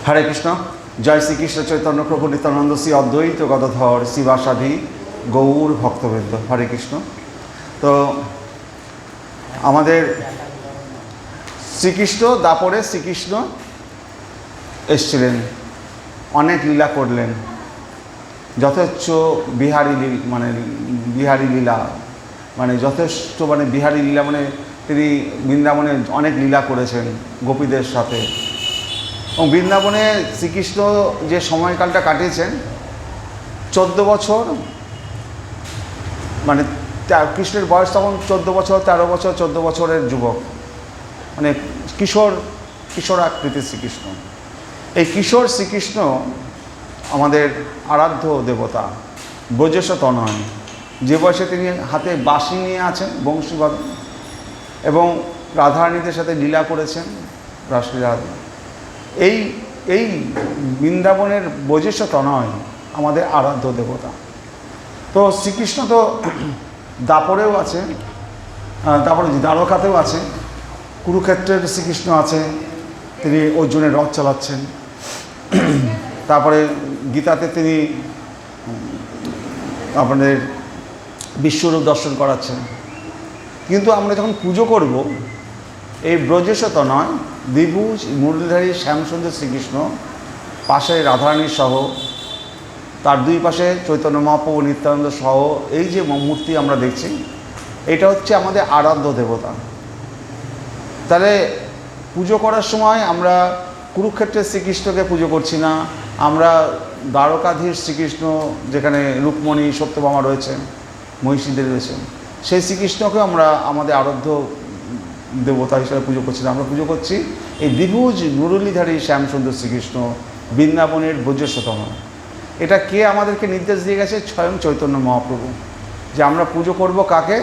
হরে কৃষ্ণ। জয় শ্রীকৃষ্ণ চৈতন্য প্রভু নিত্যানন্দ শ্রী অদ্বৈত গদাধর শিবাসাদি গৌর ভক্তবৃন্দ। হরে কৃষ্ণ। তো আমাদের শ্রীকৃষ্ণ দাপরে শ্রীকৃষ্ণ এসছিলেন, অনেক লীলা করলেন, যথেষ্ট বিহারী লীলা মানে যথেষ্ট বিহারী লীলা মানে তিনি বৃন্দাবনে অনেক লীলা করেছেন গোপীদের সাথে। এবং বৃন্দাবনে শ্রীকৃষ্ণ যে সময়কালটা কাটিয়েছেন 14 বছর, মানে কৃষ্ণের বয়স তখন 14 বছর, 13 বছর, 14 বছরের যুবক, মানে কিশোর আকৃতির শ্রীকৃষ্ণ। এই কিশোর শ্রীকৃষ্ণ আমাদের আরাধ্য দেবতা, ব্রজেশ তনয়, যে বয়সে তিনি হাতে বাঁশি নিয়ে আছেন বংশীবাদন, এবং রাধারানীদের সাথে লীলা করেছেন রাসলীলা। এই বৃন্দাবনের ব্রজেশ তনয় আমাদের আরাধ্য দেবতা। তো শ্রীকৃষ্ণ তো দাপরেও আছে, তারপরে দ্বারকাতেও আছে, কুরুক্ষেত্রের শ্রীকৃষ্ণ আছে, তিনি অর্জুনের রথ চালাচ্ছেন। তারপরে গীতাতে তিনি আপনাদের বিশ্বরূপ দর্শন করাচ্ছেন। কিন্তু আমরা যখন পুজো করব, এই ব্রজেশ তনয় দ্বিভুজ মুরলীধারী শ্যামসুন্দর শ্রীকৃষ্ণ, পাশে রাধারানী সহ, তার দুই পাশে চৈতন্য মহাপ্রভু নিত্যানন্দ সহ এই যে মূর্তি আমরা দেখছি, এটা হচ্ছে আমাদের আরাধ্য দেবতা। তাহলে পুজো করার সময় আমরা কুরুক্ষেত্রের শ্রীকৃষ্ণকে পুজো করছি না, আমরা দ্বারকাধীশ শ্রীকৃষ্ণ, যেখানে রুক্মণী সত্যভামা রয়েছেন, মহিষীদের রয়েছেন, সেই শ্রীকৃষ্ণকে আমরা আমাদের আরাধ্য দেবতা হিসেবে পুজো করছি না। আমরা পুজো করছি এই দ্বিভুজ মুরলীধারী শ্যামসুন্দর শ্রীকৃষ্ণ, বৃন্দাবনের ব্রজেশ তনয়। এটা কে আমাদেরকে নির্দেশ দিয়ে গেছে? স্বয়ং চৈতন্য মহাপ্রভু, যে আমরা পুজো করব কাকে?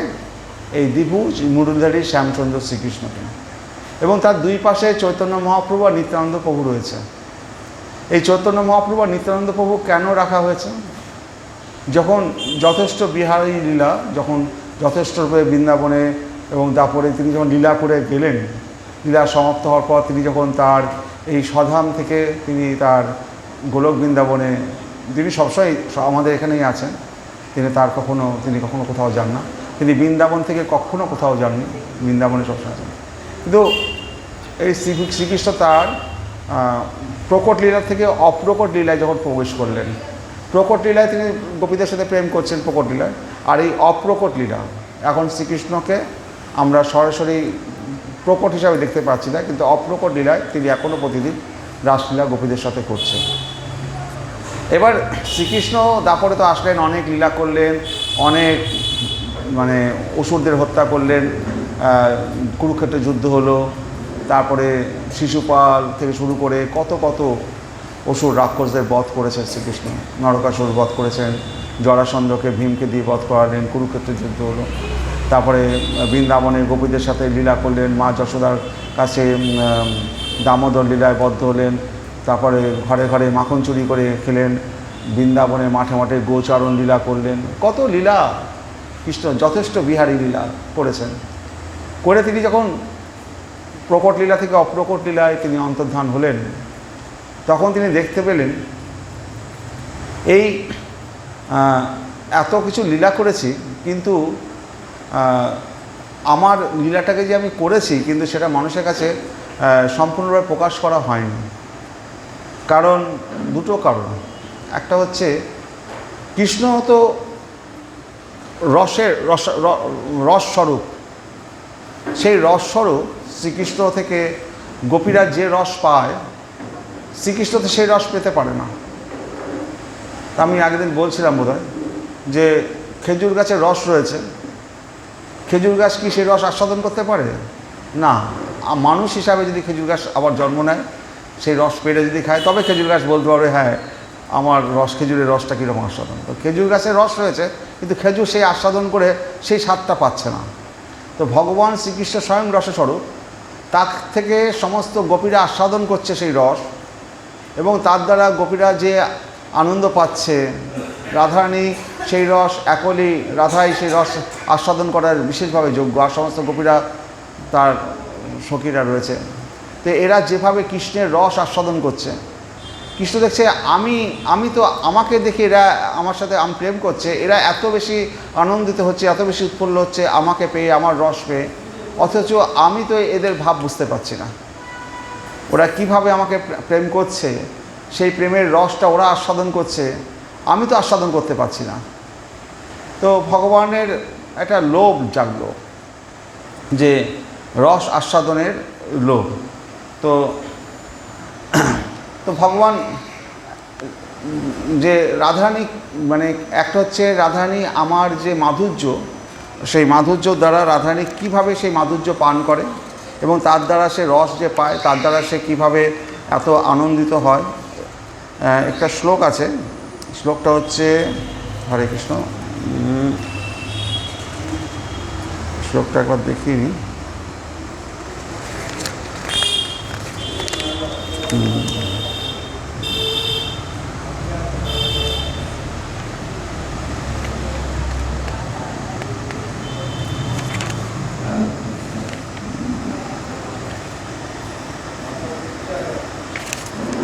এই দ্বিভুজ মুরলীধারী শ্যামসুন্দর শ্রীকৃষ্ণকে। এবং তার দুই পাশে চৈতন্য মহাপ্রভু আর নিত্যানন্দ প্রভু রয়েছে। এই চৈতন্য মহাপ্রভু আর নিত্যানন্দ প্রভু কেন রাখা হয়েছে? যখন যথেষ্ট বিহারী লীলা, যখন যথেষ্টরূপে বৃন্দাবনে এবং দাপরে তিনি যখন লীলা করে গেলেন, লীলা সমাপ্ত হওয়ার পর তিনি যখন তার এই স্বধাম থেকে তিনি তার গোলক বৃন্দাবনে, তিনি সবসময় আমাদের এখানেই আছেন, তিনি কখনো কোথাও যান না, তিনি বৃন্দাবন থেকে কখনো কোথাও যাননি, বৃন্দাবনে সবসময় আছেন। কিন্তু এই শ্রীকৃষ্ণ তার প্রকট লীলা থেকে অপ্রকট লীলায় যখন প্রবেশ করলেন, প্রকট লীলায় তিনি গোপীদের সাথে প্রেম করছেন প্রকট লীলায়, আর এই অপ্রকট লীলা এখন শ্রীকৃষ্ণকে আমরা সরাসরি প্রকট হিসাবে দেখতে পাচ্ছি না, কিন্তু অপ্রকট লীলায় তিনি এখনও প্রতিদিন রাসলীলা গোপীদের সাথে করছেন। এবার শ্রীকৃষ্ণ দাপরে তো আসলেন, অনেক লীলা করলেন, অনেক অসুরদের হত্যা করলেন, কুরুক্ষেত্রে যুদ্ধ হলো, তারপরে শিশুপাল থেকে শুরু করে কত অসুর রাক্ষসদের বধ করেছেন শ্রীকৃষ্ণ। নরকাসুর বধ করেছেন, জরাসন্ধকে ভীমকে দিয়ে বধ করালেন, কুরুক্ষেত্রে যুদ্ধ হলো। তারপরে বৃন্দাবনে গোপীদের সাথে লীলা করলেন, মা যশোদার কাছে দামোদর লীলায় বদ্ধ হলেন। তারপরে ঘরে ঘরে মাখন চুরি করে খেলেন, বৃন্দাবনে মাঠে মাঠে গোচারণ লীলা করলেন, কত লীলা কৃষ্ণ যথেষ্ট বিহারী লীলা করেছেন। করে তিনি যখন প্রকট লীলা থেকে অপ্রকট লীলায় তিনি অন্তর্ধান হলেন, তখন তিনি দেখতে পেলেন এই এত কিছু লীলা করেছি, কিন্তু আমার লীলাটাকে যে আমি করেছি, কিন্তু সেটা মানুষের কাছে সম্পূর্ণভাবে প্রকাশ করা হয়নি। কারণ দুটো কারণ। একটা হচ্ছে কৃষ্ণ তো রসস্বরূপ, সেই রসস্বরূপ শ্রীকৃষ্ণ থেকে গোপীরা যে রস পায়, শ্রীকৃষ্ণ তো সেই রস পেতে পারে না। তা আমি আগের দিন বলছিলাম বোধহয় যে খেজুর গাছের রস রয়েছে, খেজুর গাছ কি সেই রস আস্বাদন করতে পারে না? মানুষ হিসাবে যদি খেজুর গাছ আবার জন্ম নেয়, সেই রস পেড়ে যদি খায়, তবে খেজুর গাছ বলতে পারবে হ্যাঁ আমার খেজুরের রসটা কীরকম আস্বাদন। তো খেজুর গাছের রস রয়েছে, কিন্তু খেজুর সেই আস্বাদন করে সেই স্বাদটা পাচ্ছে না। তো ভগবান শ্রীকৃষ্ণ স্বয়ং রসস্বরূপ, তার থেকে সমস্ত গোপীরা আস্বাদন করছে সেই রস, এবং তার দ্বারা গোপীরা যে আনন্দ পাচ্ছে, রাধারানী সেই রস একলি, রাধাই সেই রস আস্বাদন করার বিশেষভাবে যোগ্য, আর সমস্ত গোপীরা তার সখীরা রয়েছে। তো এরা যেভাবে কৃষ্ণের রস আস্বাদন করছে, কৃষ্ণ দেখছে আমি তো আমাকে দেখে এরা আমার সাথে প্রেম করছে, এরা এত বেশি আনন্দিত হচ্ছে, এত বেশি উৎফুল্ল হচ্ছে আমাকে পেয়ে, আমার রস পেয়ে, অথচ আমি তো এদের ভাব বুঝতে পারছি না। ওরা কিভাবে আমাকে প্রেম করছে, সেই প্রেমের রসটা ওরা আস্বাদন করছে, আমি তো আস্বাদন করতে পারছি না। তো ভগবানের একটা লোভ জাগলো, যে রস আস্বাদনের লোভ। তো তো ভগবান যে রাধারানী, মানে একটা হচ্ছে রাধারানী আমার যে মাধুর্য, সেই মাধুর্য দ্বারা রাধারানী কীভাবে সেই মাধুর্য পান করে এবং তার দ্বারা সে রস যে পায়, তার দ্বারা সে কীভাবে এত আনন্দিত হয়। একটা শ্লোক আছে, শ্লোকটা হচ্ছে, হরে কৃষ্ণ, শ্লোকটা একবার দেখিয়ে নিই।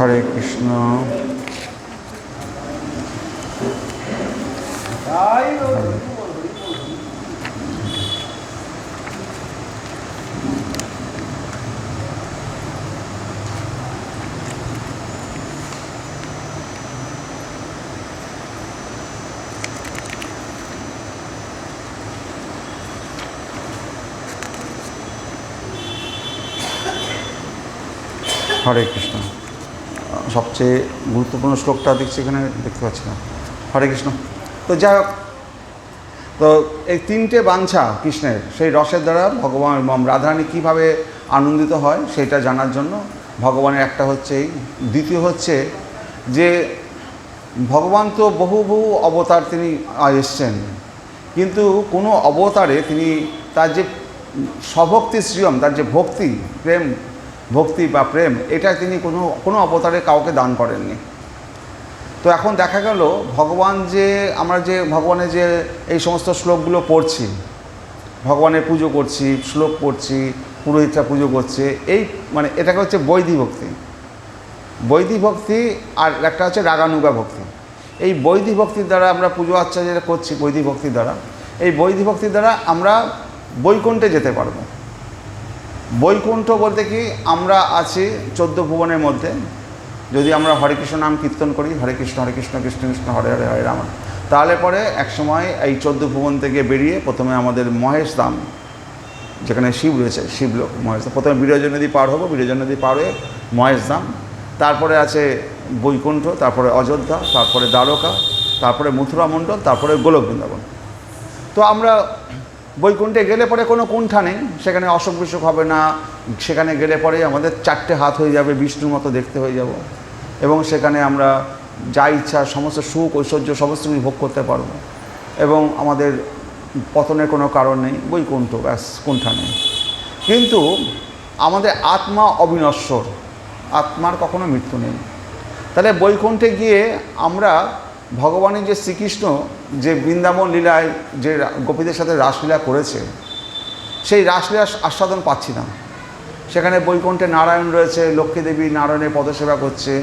হরে কৃষ্ণ। হরে কৃষ্ণ। সবচেয়ে গুরুত্বপূর্ণ শ্লোকটা দেখছি এখানে, দেখতে পাচ্ছি না। হরে কৃষ্ণ। তো যাই হোক, তো এই তিনটে বাঞ্ছা কৃষ্ণের, সেই রসের দ্বারা ভগবান রাধারানী কীভাবে আনন্দিত হয় সেটা জানার জন্য ভগবানের একটা হচ্ছে এই। দ্বিতীয় হচ্ছে যে ভগবান তো বহু বহু অবতার তিনি এসছেন, কিন্তু কোনো অবতারে তিনি তার যে স্বভক্তি শ্রিয়ম, তার যে ভক্তি প্রেম, ভক্তি বা প্রেম, এটা তিনি কোনো অবতারে কাউকে দান করেননি। তো এখন দেখা গেল ভগবান যে আমরা যে ভগবানের যে এই সমস্ত শ্লোকগুলো পড়ছি, ভগবানের পুজো করছি, শ্লোক পড়ছি, পুরোহিতরা পুজো করছে, এই মানে এটাকে হচ্ছে বৈদিক ভক্তি। বৈদিক ভক্তি আর একটা হচ্ছে রাগানুগা ভক্তি। এই বৈদিক ভক্তির দ্বারা আমরা পুজো আর্চা যেটা করছি, বৈদিক ভক্তির দ্বারা, এই বৈদিক ভক্তির দ্বারা আমরা বৈকুণ্ঠে যেতে পারবো। বৈকুণ্ঠ বলতে কি, আমরা আছি 14 ভুবনের মধ্যে। যদি আমরা হরে কৃষ্ণ নাম কীর্তন করি, হরে কৃষ্ণ কৃষ্ণ কৃষ্ণ হরে হরে হরে রাম, তাহলে পরে একসময় এই 14 ভুবন থেকে বেরিয়ে প্রথমে আমাদের মহেশ ধাম, যেখানে শিব রয়েছে, শিবলোক মহেশ ধাম, প্রথমে বিরোজন নদী পার হবো, বিরোজন নদী পার হয়ে মহেশ ধাম, তারপরে আছে বৈকুণ্ঠ, তারপরে অযোধ্যা, তারপরে দ্বারকা, তারপরে মথুরা মণ্ডল, তারপরে গোলক বৃন্দাবন। তো আমরা বৈকুণ্ঠে গেলে পরে কোনো কুণ্ঠা নেই, সেখানে অসুখ বিসুখ হবে না, সেখানে গেলে পরে আমাদের 4টে হাত হয়ে যাবে, বিষ্ণুর মতো দেখতে হয়ে যাব, এবং সেখানে আমরা যা ইচ্ছা সমস্ত সুখ ঐশ্বর্য সমস্ত কিছু ভোগ করতে পারবো, এবং আমাদের পতনের কোনো কারণ নেই, বৈকুণ্ঠ, ব্যাস, কুণ্ঠা নেই। কিন্তু আমাদের আত্মা অবিনশ্বর, আত্মার কখনো মৃত্যু নেই। তাহলে বৈকুণ্ঠে গিয়ে আমরা ভগবানের যে শ্রীকৃষ্ণ যে বৃন্দাবন লীলায় যে গোপীদের সাথে রাসলীলা করেছে, সেই রাসলীলা আস্বাদন পাচ্ছি না। সেখানে বৈকুণ্ঠে নারায়ণ রয়েছে, লক্ষ্মী দেবী নারায়ণের পদসেবা করছে,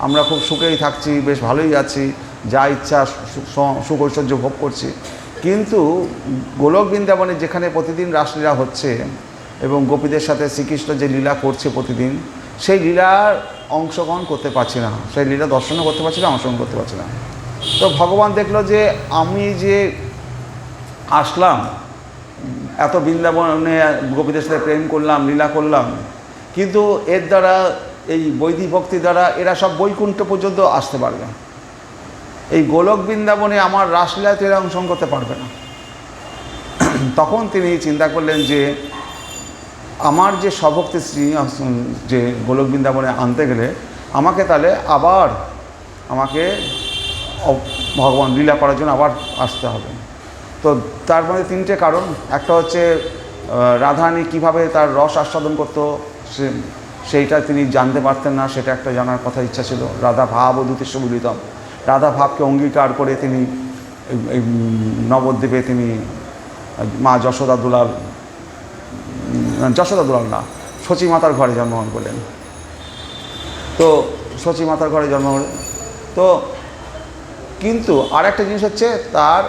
আমরা খুব সুখেই থাকছি, বেশ ভালোই আছি, যা ইচ্ছা সুখ ঐশ্বর্য ভোগ করছি। কিন্তু গোলক বৃন্দাবনে যেখানে প্রতিদিন রাসলীলা হচ্ছে এবং গোপীদের সাথে শ্রীকৃষ্ণ যে লীলা করছে প্রতিদিন, সেই লীলার অংশগ্রহণ করতে পারছি না, সেই লীলা দর্শনও করতে পারছি না, অংশগ্রহণ করতে পারছি না। তো ভগবান দেখলো যে আমি যে আসলাম, এত বৃন্দাবনে গোপীদের সাথে প্রেম করলাম, লীলা করলাম, কিন্তু এর দ্বারা এই বৈদিক ভক্তি দ্বারা এরা সব বৈকুণ্ঠ পর্যন্ত আসতে পারবে, এই গোলক বৃন্দাবনে আমার রাসলীলাতে এরা অংশগ্রহণ করতে পারবে না। তখন তিনি চিন্তা করলেন যে আমার যে স্বভক্তি শ্রী যে গোলক বৃন্দাবনে আনতে গেলে আমাকে তাহলে আবার আমাকে ভগবান লীলা করার জন্য আবার আসতে হবে। তো তার মধ্যে 3টে কারণ। একটা হচ্ছে রাধারানী কীভাবে তার রস আস্বাদন করতো সেইটা তিনি জানতে পারতেন না, সেটা একটা জানার কথা ইচ্ছা ছিল। রাধা ভাব ও দ্যুতিষ্য মিলিতম, রাধা ভাবকে অঙ্গীকার করে তিনি এই নবদ্বীপে তিনি মা যশোদা দুলাল না, শচী মাতার ঘরে জন্মগ্রহণ করলেন। তো সচী মাতার ঘরে জন্মগ্রহণ। তো কিন্তু আর একটা জিনিস হচ্ছে তার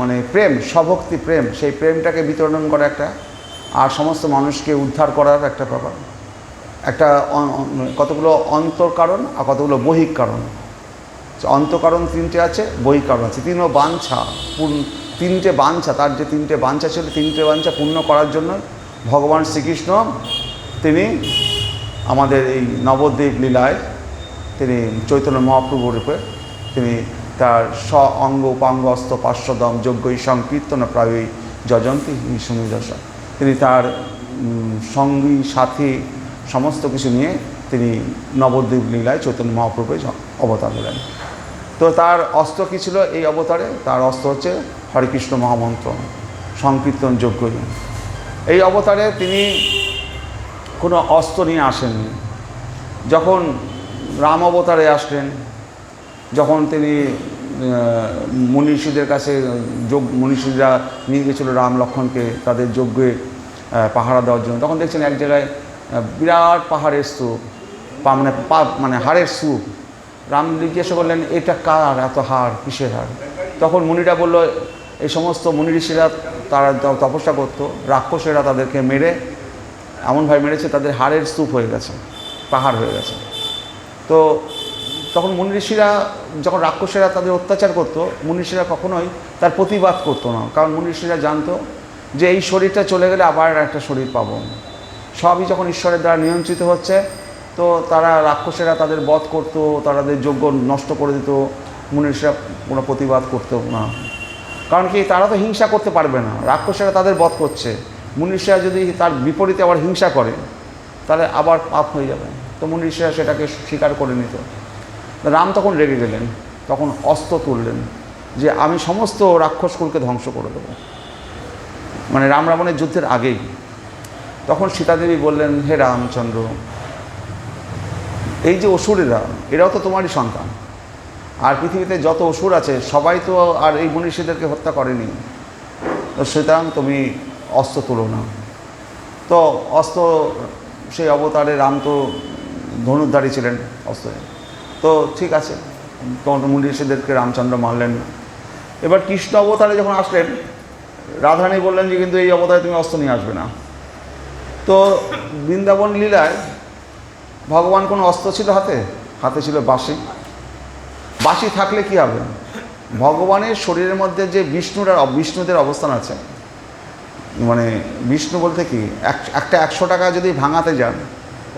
মানে প্রেম, স্বভক্তি প্রেম, সেই প্রেমটাকে বিতরণ করা একটা, আর সমস্ত মানুষকে উদ্ধার করার একটা ব্যাপার, একটা কতগুলো অন্তর্কারণ আর কতগুলো বহিক কারণ। অন্তঃকারণ 3টে আছে, বহিক কারণ আছে, তিনটে বাঞ্ছা, তার যে 3টে বাঞ্ছা ছিল, 3টে বাঞ্ছা পূর্ণ করার জন্য ভগবান শ্রীকৃষ্ণ তিনি আমাদের এই নবদ্বীপ লীলায় তিনি চৈতন্য মহাপ্রভু রূপে তিনি তার অঙ্গ উপাঙ্গ অস্ত পার্শ্বদম যজ্ঞই সংকীর্তন প্রায়ই যজন্তী সুনিদশা, তিনি তার সঙ্গী সাথী সমস্ত কিছু নিয়ে তিনি নবদ্বীপ লীলায় চৈতন্য মহাপ্রভুকে অবতার হলেন। তো তার অস্ত্র কী ছিল এই অবতারে? তার অস্ত্র হচ্ছে হরেকৃষ্ণ মহামন্ত্র, সংকীর্তন যজ্ঞই। এই অবতারে তিনি কোনো অস্ত্র নিয়ে আসেননি। যখন রাম অবতারে আসলেন, যখন তিনি মনীষীদের কাছে মনীষীরা নিয়ে গেছিল রাম লক্ষ্মণকে তাদের যজ্ঞে পাহারা দেওয়ার জন্য, তখন দেখছেন এক জায়গায় বিরাট পাহাড়ের স্তূপ, মানে হাড়ের স্তূপ। রাম জিজ্ঞাসা করলেন, এটা কার এত হাড়, কিসের হাড়? তখন মুনিরা বলল, এই সমস্ত মুনি ঋষিরা তারা তপস্যা করতো, রাক্ষসেরা তাদেরকে মেরে এমনভাবে মেরেছে তাদের হাড়ের স্তূপ হয়ে গেছে, পাহাড় হয়ে গেছে। তো তখন মুনি ঋষিরা, যখন রাক্ষসেরা তাদের অত্যাচার করতো, মুনি ঋষিরা কখনোই তার প্রতিবাদ করতো না, কারণ মুনি ঋষিরা জানতো যে এই শরীরটা চলে গেলে আবার একটা শরীর পাবো। সবই যখন ঈশ্বরের দ্বারা নিয়ন্ত্রিত হচ্ছে, তো তারা রাক্ষসেরা তাদের বধ করতো, তাদের যজ্ঞ নষ্ট করে দিত, মুনি ঋষিরা কোনো প্রতিবাদ করতো না। কারণ কি, তারা তো হিংসা করতে পারবে না, রাক্ষসেরা তাদের বধ করছে, মুনি ঋষিরা যদি তার বিপরীতে আবার হিংসা করে তাহলে আবার পাপ হয়ে যাবে। তো মুনি ঋষিরা সেটাকে স্বীকার করে নিত। রাম তখন রেগে গেলেন, তখন অস্ত্র তুললেন যে আমি সমস্ত রাক্ষসকুলকে ধ্বংস করে দেবো, মানে রাম রাবণের যুদ্ধের আগেই। তখন সীতাদেবী বললেন, হে রামচন্দ্র, এই যে অসুরেরা, এরাও তো তোমারই সন্তান, আর পৃথিবীতে যত অসুর আছে সবাই তো আর এই মনীষীদেরকে হত্যা করেনি, তো সুতরাং তুমি অস্ত্র তুলো না। তো অস্ত্র, সেই অবতারে রাম তো ধনুর্ধারী ছিলেন অস্ত্রে, তো ঠিক আছে, তখন মনীষীদেরকে রামচন্দ্র মারলেন না। এবার কৃষ্ণ অবতারে যখন আসলেন, রাধারানী বললেন যে কিন্তু এই অবতারে তুমি অস্ত্র নিয়ে আসবে না। তো বৃন্দাবন লীলায় ভগবান কোনো অস্ত্র ছিল হাতে? হাতে ছিল বাঁশি। বাঁশি থাকলে কি হবে? ভগবানের শরীরের মধ্যে যে বিষ্ণুদের অবস্থান আছে, মানে বিষ্ণু বলতে কি, একটা 100 টাকা যদি ভাঙাতে যান,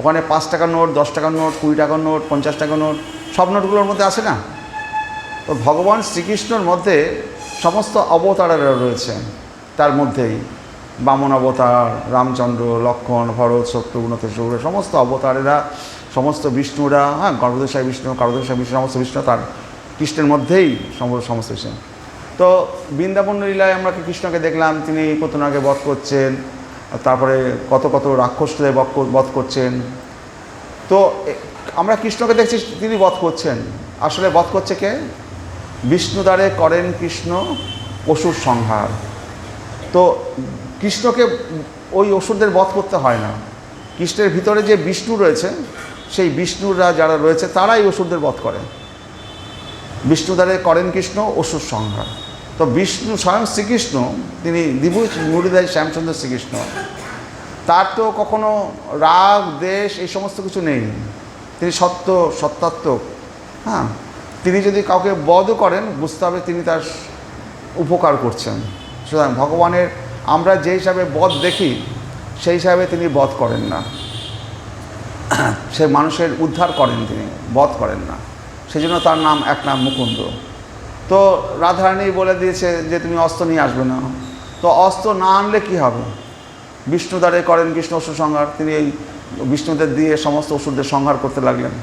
ওখানে 5 টাকার নোট, 10 টাকার নোট, 20 টাকার নোট, 50 টাকার নোট, সব নোটগুলোর মধ্যে আসে না? তো ভগবান শ্রীকৃষ্ণর মধ্যে সমস্ত অবতারেরা রয়েছে, তার মধ্যেই বামন অবতার, রামচন্দ্র, লক্ষ্মণ, ভরত, শত্রুঘ্ন, ত্রিশূল, সমস্ত অবতারেরা, সমস্ত বিষ্ণুরা, হ্যাঁ, গর্ভদশায় বিষ্ণু, কারদশায় বিষ্ণু, সমস্ত বিষ্ণু তার কৃষ্ণের মধ্যেই সমস্ত বিষ্ণু। তো বৃন্দাবন লীলায় আমরা কৃষ্ণকে দেখলাম, তিনি পুতনাকে বধ করছেন, তারপরে কত কত রাক্ষসদের বধ করছেন। তো আমরা কৃষ্ণকে দেখছি তিনি বধ করছেন, আসলে বধ করছে কে? বিষ্ণু দ্বারে করেন কৃষ্ণ অসুর সংহার। তো কৃষ্ণকে ওই অসুরদের বধ করতে হয় না, কৃষ্ণের ভিতরে যে বিষ্ণু রয়েছে, সেই বিষ্ণুরা যারা রয়েছে তারাই অসুরদের বধ করে। বিষ্ণু দ্বারে করেন কৃষ্ণ অসুর সংহার। তো বিষ্ণু স্বয়ং শ্রীকৃষ্ণ, তিনি দ্বিভুজ মুরলীধরী শ্যামচন্দ্র শ্রীকৃষ্ণ, তার তো কখনো রাগ দেশ এই সমস্ত কিছু নেই, তিনি সত্যাত্মক। হ্যাঁ, তিনি যদি কাউকে বধও করেন, বুঝতে হবে তিনি তার উপকার করছেন। সুতরাং ভগবানের আমরা যে হিসাবে বধ দেখি, সেই হিসাবে তিনি বধ করেন না, সে মানুষের উদ্ধার করেন, তিনি বধ করেন না। সেই জন্য তার নাম, এক নাম মুকুন্দ। তো রাধারানী বলে দিয়েছে যে তুমি অস্ত্র নিয়ে আসবে না। তো অস্ত্র না আনলে কী হবে? বিষ্ণু দ্বারে করেন কৃষ্ণ অসুর সংহার, তিনি এই বিষ্ণুদের দিয়ে সমস্ত অসুরদের সংহার করতে লাগলেন।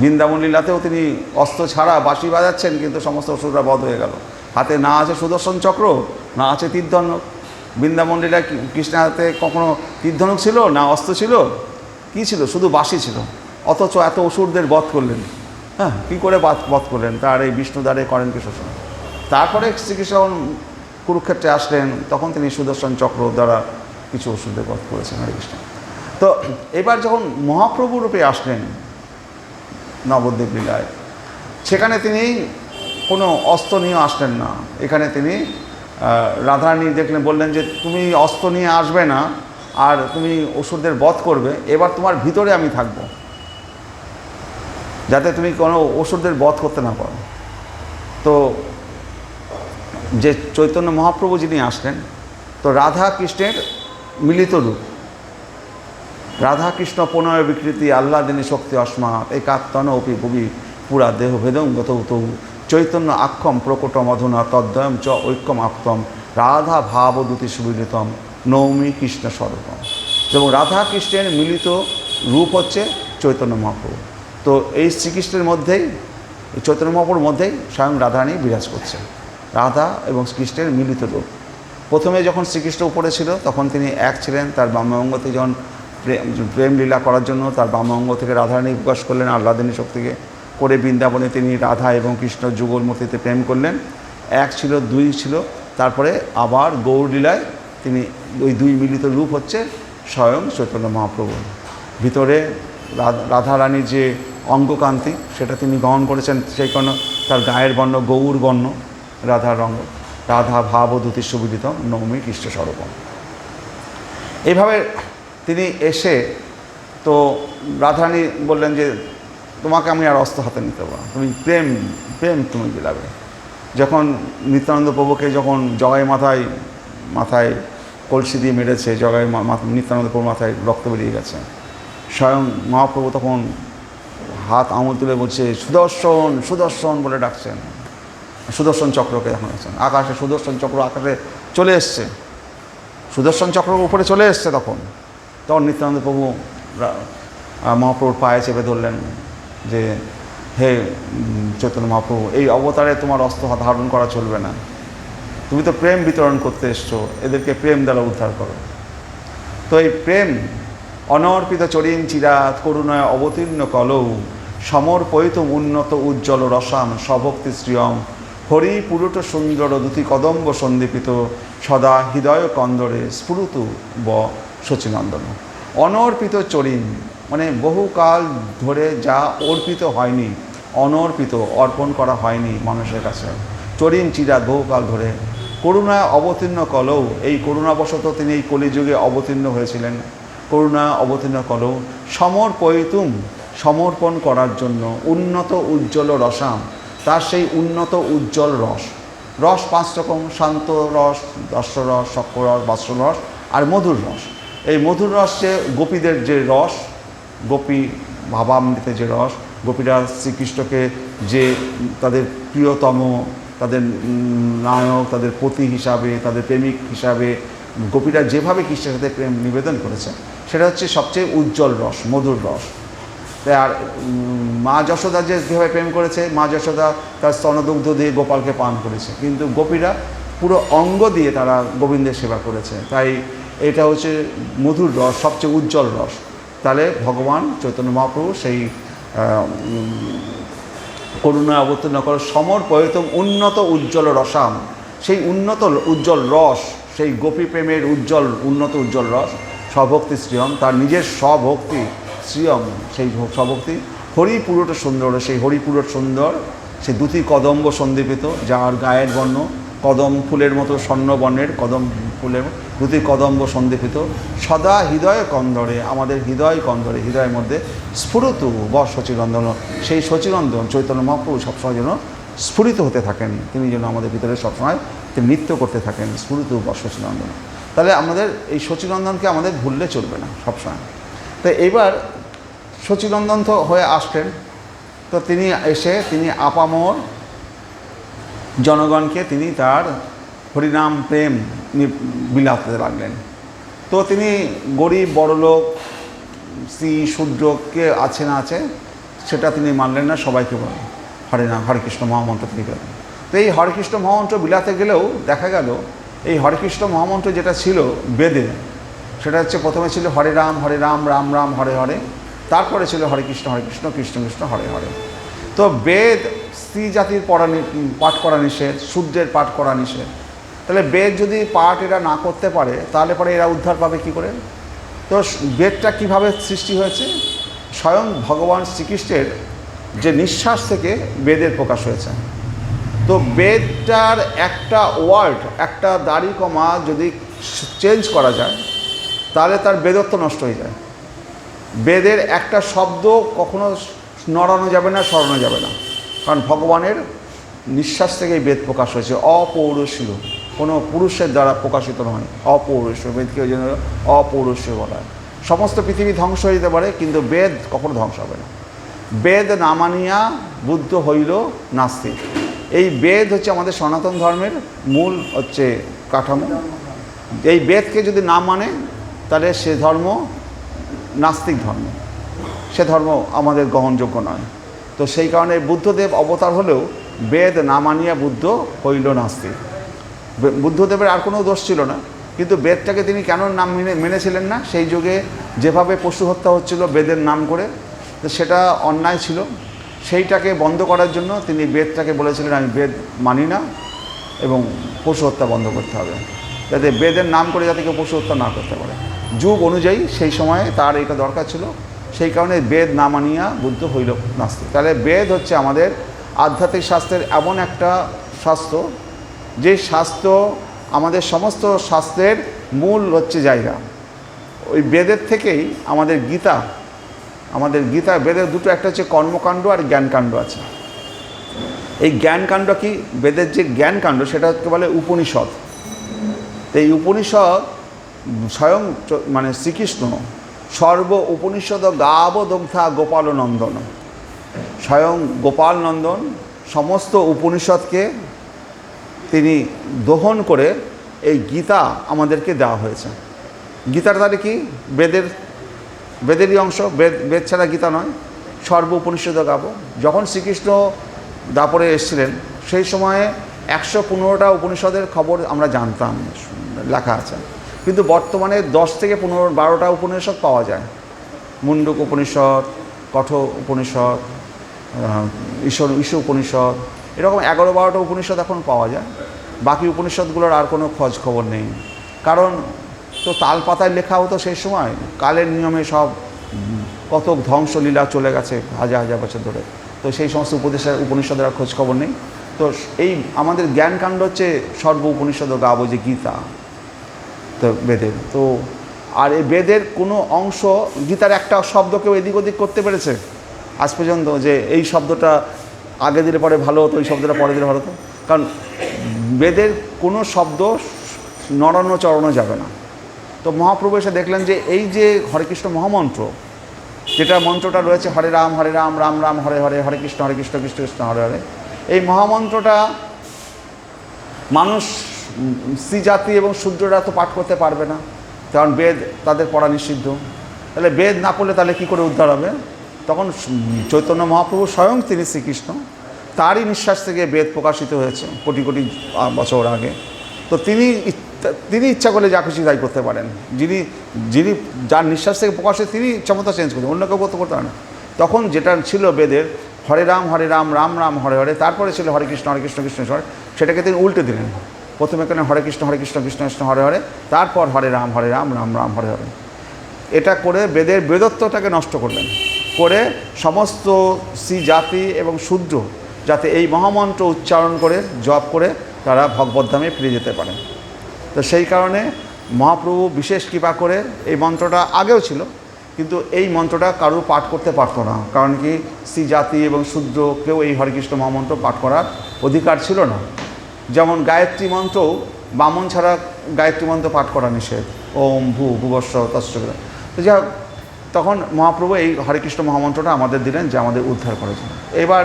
বৃন্দাবন লীলাতেও তিনি অস্ত্র ছাড়া বাঁশি বাজাচ্ছেন, কিন্তু সমস্ত অসুররা বধ হয়ে গেল। হাতে না আছে সুদর্শন চক্র, না আছে তীরধনুক। বৃন্দাবন লীলায় কৃষ্ণের হাতে কখনো তীরধনুক ছিল না, অস্ত্র ছিল, কী ছিল? শুধু বাঁশি ছিল। অথচ এত অসুরদের বধ করলেন। হ্যাঁ, কী করে বধ করলেন? তার এই বিষ্ণু দ্বারে করেন কৃষ্ণ। তারপরে শ্রীকৃষ্ণ কুরুক্ষেত্রে আসলেন, তখন তিনি সুদর্শন চক্র দ্বারা কিছু অসুরদের বধ করেছেন। হরে কৃষ্ণ। তো এবার যখন মহাপ্রভু রূপে আসলেন, নবদ্বীপ লীলায়। সেখানে তিনি কোনো অস্ত্র নিয়ে আসলেন না। এখানে তিনি রাধারানী দেখলেন, বললেন যে তুমি অস্ত্র নিয়ে আসবে না, আর তুমি অসুরদের বধ করবে, এবার তোমার ভিতরে আমি থাকব, যাতে তুমি কোনো অসুরদের বধ করতে না পারো। তো যে চৈতন্য মহাপ্রভু যিনি আসলেন, তো রাধা কৃষ্ণের মিলিত রূপ, রাধা কৃষ্ণ প্রণয় বিকৃতি আহ্লাদিনী শক্তি অস্মাৎ এই কাত্তন অপি ভুবি পুরা দেহ ভেদঙ্গত তৌ চৈতন্য আক্ষম প্রকট মধুনা তদ্বয়ম চ ঐক্যম আপ্তম রাধা ভাবদূতি সুবিদিতম নৌমি কৃষ্ণ স্বরূপম। এবং রাধা কৃষ্ণের মিলিত রূপ হচ্ছে চৈতন্য মহাপ্রভু। তো এই শ্রীকৃষ্ণের মধ্যেই, এই চৈতন্য মহাপ্রভুর মধ্যেই স্বয়ং রাধারানী বিরাজ করছে। রাধা এবং কৃষ্ণের মিলিত রূপ। প্রথমে যখন শ্রীকৃষ্ণ উপরে ছিল তখন তিনি এক ছিলেন, তার বামাঙ্গ থেকে যখন প্রেম লীলা করার জন্য তার বামাঙ্গ থেকে রাধারানী প্রকাশ করলেন আহ্লাদিনী শক্তিকে করে, বৃন্দাবনে তিনি রাধা এবং কৃষ্ণ যুগল মূর্তিতে প্রেম করলেন। এক ছিল, দুই ছিল, তারপরে আবার গৌরলীলায় তিনি ওই দুই মিলিত রূপ হচ্ছে স্বয়ং চৈতন্য মহাপ্রভু। ভিতরে রাধারানীর যে অঙ্গকান্তি সেটা তিনি গ্রহণ করেছেন, সেই কারণে তার গায়ের বর্ণ গৌর বর্ণ, রাধার রঙ্গ, রাধা ভাবদূতি সুবিদিত নৌমি কৃষ্ণ স্বরূপম। এইভাবে তিনি এসে তো রাধারানী বললেন যে তোমাকে আমি আর অস্ত্র হাতে নিতে পারবো, তুমি প্রেম প্রেম তুমি বিলাবে। যখন নিত্যানন্দ প্রভুকে যখন জগাই মাথায় কলসি দিয়ে মেরেছে, জগাই নিত্যানন্দ প্রভুর মাথায় রক্ত বেরিয়ে গেছে, স্বয়ং মহাপ্রভু তখন হাত আঙুল তুলে বলছে সুদর্শন সুদর্শন বলে ডাকছেন। সুদর্শন চক্রকে এখন আছেন আকাশে, সুদর্শন চক্র আকাশে চলে এসছে, সুদর্শন চক্র উপরে চলে এসছে। তখন নিত্যানন্দ প্রভু মহাপ্রভুর পায়ে চেপে ধরলেন যে হে চৈতন্য মহাপ্রভু, এই অবতারে তোমার অস্ত্র ধারণ করা চলবে না, তুমি তো প্রেম বিতরণ করতে এসছো, এদেরকে প্রেম দ্বারা উদ্ধার করো। তো এই প্রেম অনর্পিত চরিন চিরাত করুণায় অবতীর্ণ কলৌ সমর্পয়িত উন্নত উজ্জ্বল রসাম স্বভক্তি শ্রিয়ম হরি পুরুট সুন্দর দুতি কদম্ব সন্দীপিত সদা হৃদয় কন্দরে স্ফুরুতু ব শচীনন্দন। অনর্পিত চরিন মানে বহুকাল ধরে যা অর্পিত হয়নি, অনর্পিত অর্পণ করা হয়নি মানুষের কাছে, চরিন চিরাত বহুকাল ধরে করুণায় অবতীর্ণ কলৌ, এই করুণাবশত তিনি এই কলিযুগে অবতীর্ণ হয়েছিলেন। করুণা অবতীর্ণ কলৌ সমর্পয়িতুম সমর্পণ করার জন্য উন্নত উজ্জ্বল রসাম, তার সেই উন্নত উজ্জ্বল রস, রস 5 রকম, শান্ত রস, দর্শরস, সক্ররস, বাৎসরস আর মধুর রস। এই মধুর রস যে গোপীদের যে রস, গোপী ভাবামৃতে যে রস, গোপীরা শ্রীকৃষ্ণকে যে তাদের প্রিয়তম, তাদের নায়ক, তাদের পতি হিসাবে, তাদের প্রেমিক হিসাবে গোপীরা যেভাবে কৃষ্ণের সাথে প্রেম নিবেদন করেছে, সেটা হচ্ছে সবচেয়ে উজ্জ্বল রস, মধুর রস। আর মা যশোদা যেভাবে প্রেম করেছে, মা যশোদা তার স্তনদুগ্ধ দিয়ে গোপালকে পান করেছে, কিন্তু গোপীরা পুরো অঙ্গ দিয়ে তারা গোবিন্দের সেবা করেছে। তাই এটা হচ্ছে মধুর রস, সবচেয়ে উজ্জ্বল রস। তাহলে ভগবান চৈতন্য মহাপ্রভু সেই করুণা অবতীর্ণ করে সমর্পয়িতম উন্নত উজ্জ্বল রসাম, সেই উন্নত উজ্জ্বল রস, সেই গোপী প্রেমের উজ্জ্বল উন্নত উজ্জ্বল রস স্বভক্তি শ্রিয়ম, তার নিজের স্বভক্তি শ্রিয়ম, সেই স্বভক্তি হরিপুরট সুন্দর, সেই হরিপুরট সুন্দর, সেই দুটি কদম্ব সন্দীপিত, যার গায়ের বর্ণ কদম ফুলের মতো স্বর্ণবর্ণের, কদম ফুলের দুটি কদম্ব সন্দীপিত সদা হৃদয় কন্দরে, আমাদের হৃদয় কন্দরে, হৃদয়ের মধ্যে স্ফুরতু ব শচীনন্দন, সেই শচীনন্দন চৈতন্য মহাপ্রভু সবসময় যেন স্ফুরিত হতে থাকেন, তিনি যেন আমাদের ভিতরে সবসময় তিনি নৃত্য করতে থাকেন, স্ফুরতু ব শচীনন্দন। তাহলে আমাদের এই শচীনন্দনকে আমাদের ভুললে চলবে না সবসময়। তো এইবার শচীনন্দন তো হয়ে আসলেন, তো তিনি এসে তিনি আপামর জনগণকে তিনি তার হরিনাম প্রেম বিলাতে লাগলেন। তো তিনি গরিব বড়লোক শ্রী শূদ্রকে আছে না আছে সেটা তিনি মানলেন না, সবাইকে বলেন হরিনাম হরে কৃষ্ণ মহামন্ত্র তিনি গেলেন। তো এই হরে কৃষ্ণ মহামন্ত্র বিলাতে গেলেও দেখা গেল এই হরে কৃষ্ণ মহামন্ত্র যেটা ছিল বেদে, সেটা হচ্ছে প্রথমে ছিল হরে রাম রাম রাম হরে হরে, তারপরে ছিল হরে কৃষ্ণ কৃষ্ণ কৃষ্ণ হরে হরে। তো বেদ স্ত্রী জাতির পাঠ করা নিষেধ, শূদ্রের পাঠ করা নিষেধ। তাহলে বেদ যদি পাঠ এরা না করতে পারে তাহলে পরে এরা উদ্ধার পাবে কী করে? তো বেদটা কিভাবে সৃষ্টি হয়েছে? স্বয়ং ভগবান শ্রীকৃষ্ণের যে নিঃশ্বাস থেকে বেদের প্রকাশ হয়েছে। তো বেদটার একটা ওয়ার্ড, একটা দাড়ি কমা যদি চেঞ্জ করা যায় তাহলে তার বেদত্ব নষ্ট হয়ে যায়। বেদের একটা শব্দ কখনো নড়ানো যাবে না, সরানো যাবে না, কারণ ভগবানের নিঃশ্বাস থেকেই বেদ প্রকাশ হয়েছে। অপৌরুষীয়, কোনো পুরুষের দ্বারা প্রকাশিত নয়, অপৌরুষীয়। বেদকে ওই জন্য অপৌরুষীয় বলা হয়। সমস্ত পৃথিবী ধ্বংস হয়ে যেতে পারে, কিন্তু বেদ কখনো ধ্বংস হবে না। বেদ না মানিয়া বুদ্ধ হইল নাস্তিক। এই বেদ হচ্ছে আমাদের সনাতন ধর্মের মূল হচ্ছে কাঠামো। এই বেদকে যদি না মানে তাহলে সে ধর্ম নাস্তিক ধর্ম, সে ধর্ম আমাদের গ্রহণযোগ্য নয়। তো সেই কারণে বুদ্ধদেব অবতার হলেও বেদ না মানিয়া বুদ্ধ হইল নাস্তিক। বুদ্ধদেবের আর কোনো দোষ ছিল না, কিন্তু বেদটাকে তিনি কেন নাম মেনেছিলেন না? সেই যুগে যেভাবে পশু হত্যা হচ্ছিল বেদের নাম করে, তো সেটা অন্যায় ছিল। সেইটাকে বন্ধ করার জন্য তিনি বেদটাকে বলেছিলেন আমি বেদ মানি না এবং পশু হত্যা বন্ধ করতে হবে, যাতে বেদের নাম করে যাতে কেউ পশু হত্যা না করতে পারে। যুগ অনুযায়ী সেই সময়ে তার এটা দরকার ছিল, সেই কারণে বেদ না মানিয়া বুদ্ধ হইল নাস্তিক। তাহলে বেদ হচ্ছে আমাদের আধ্যাত্মিক শাস্ত্রের এমন একটা শাস্ত্র, যে শাস্ত্র আমাদের সমস্ত শাস্ত্রের মূল হচ্ছে জায়গা। ওই বেদের থেকেই আমাদের গীতা, বেদের দুটো, একটা হচ্ছে কর্মকাণ্ড আর জ্ঞানকাণ্ড আছে। এই জ্ঞানকাণ্ড কি, বেদের যে জ্ঞানকাণ্ড সেটা হচ্ছে বলে উপনিষদ। তো এই উপনিষদ স্বয়ং মানে শ্রীকৃষ্ণ সর্ব উপনিষদ গাব দগ্ধা গোপাল নন্দন, স্বয়ং গোপাল নন্দন সমস্ত উপনিষদকে তিনি দহন করে এই গীতা আমাদেরকে দেওয়া হয়েছে। গীতার তাহলে কি বেদেরই অংশ, বেদ ছাড়া গীতা নয়। সর্ব উপনিষদ গাব। যখন শ্রীকৃষ্ণ দাপরে এসেছিলেন সেই সময়ে 115টা উপনিষদের খবর আমরা জানতাম, লেখা আছে, কিন্তু বর্তমানে 10 থেকে 12টা উপনিষদ পাওয়া যায়। মুন্ডক উপনিষদ, কঠ উপনিষদ, ঈশ উপনিষদ, এরকম 11-12টা উপনিষদ এখন পাওয়া যায়। বাকি উপনিষদগুলোর আর কোনো খোঁজ খবর নেই, কারণ তো তাল পাতায় লেখা হতো সেই সময়, কালের নিয়মে সব কত ধ্বংসলীলা চলে গেছে হাজার হাজার বছর ধরে। তো সেই সমস্ত উপনিষদের আর খোঁজ খবর নেই। তো এই আমাদের জ্ঞানকাণ্ড হচ্ছে সর্ব উপনিষদ গাবো, যে গীতা তো বেদের। তো আর এই বেদের কোনো অংশ, গীতার একটা শব্দ কেউ এদিক ওদিক করতে পেরেছে আজ পর্যন্ত, যে এই শব্দটা আগে দিলে পরে ভালো হতো, এই শব্দটা পরে দিলে ভালো হতো? কারণ বেদের কোনো শব্দ নড়ানো চড়ানো যাবে না। তো মহাপ্রভু এসে দেখলেন যে এই যে হরে কৃষ্ণ মহামন্ত্র, যেটা মন্ত্রটা রয়েছে হরে রাম রাম রাম হরে হরে, হরে কৃষ্ণ কৃষ্ণ কৃষ্ণ হরে হরে, এই মহামন্ত্রটা মানুষ স্ত্রী জাতি এবং শূদ্ররা তো পাঠ করতে পারবে না, কারণ বেদ তাদের পড়া নিষিদ্ধ। তাহলে বেদ না পড়লে তাহলে কী করে উদ্ধার হবে? তখন চৈতন্য মহাপ্রভু স্বয়ং তিনি শ্রীকৃষ্ণ, তারই নিঃশ্বাস থেকে বেদ প্রকাশিত হয়েছে কোটি কোটি বছর আগে। তো তিনি ইচ্ছা করলে যা খুশি তাই করতে পারেন। যিনি যার নিঃশ্বাস থেকে প্রকাশে তিনি ক্ষমতা চেঞ্জ করতেন, অন্য কেউ করতে পারে না। তখন যেটা ছিল বেদের হরে রাম রাম রাম হরে হরে, তারপরে ছিল হরে কৃষ্ণ কৃষ্ণ হরে, সেটাকে তিনি উল্টে দিলেন। প্রথমে কেন হরে কৃষ্ণ কৃষ্ণ কৃষ্ণ হরে হরে, তারপর হরে রাম রাম রাম হরে হরে। এটা করে বেদের বেদত্বটাকে নষ্ট করলেন, করে সমস্ত স্ত্রী জাতি এবং শূদ্র যাতে এই মহামন্ত্র উচ্চারণ করে জপ করে তারা ভগবদ্ধামে ফিরে যেতে পারে। তো সেই কারণে মহাপ্রভু বিশেষ কৃপা করে, এই মন্ত্রটা আগেও ছিল কিন্তু এই মন্ত্রটা কারো পাঠ করতে পারতো না, কারণ কি স্ত্রী জাতি এবং শূদ্র কেউ এই হরেকৃষ্ণ মহামন্ত্র পাঠ করার অধিকার ছিল না। যেমন গায়ত্রী মন্ত্রও বামন ছাড়া গায়ত্রী মন্ত্র পাঠ করা নিষেধ, ওম ভূবস্ব তস্য। তো যাই হোক, তখন মহাপ্রভু এই হরেকৃষ্ণ মহামন্ত্রটা আমাদের দিলেন যে আমাদের উদ্ধার করার জন্য। এবার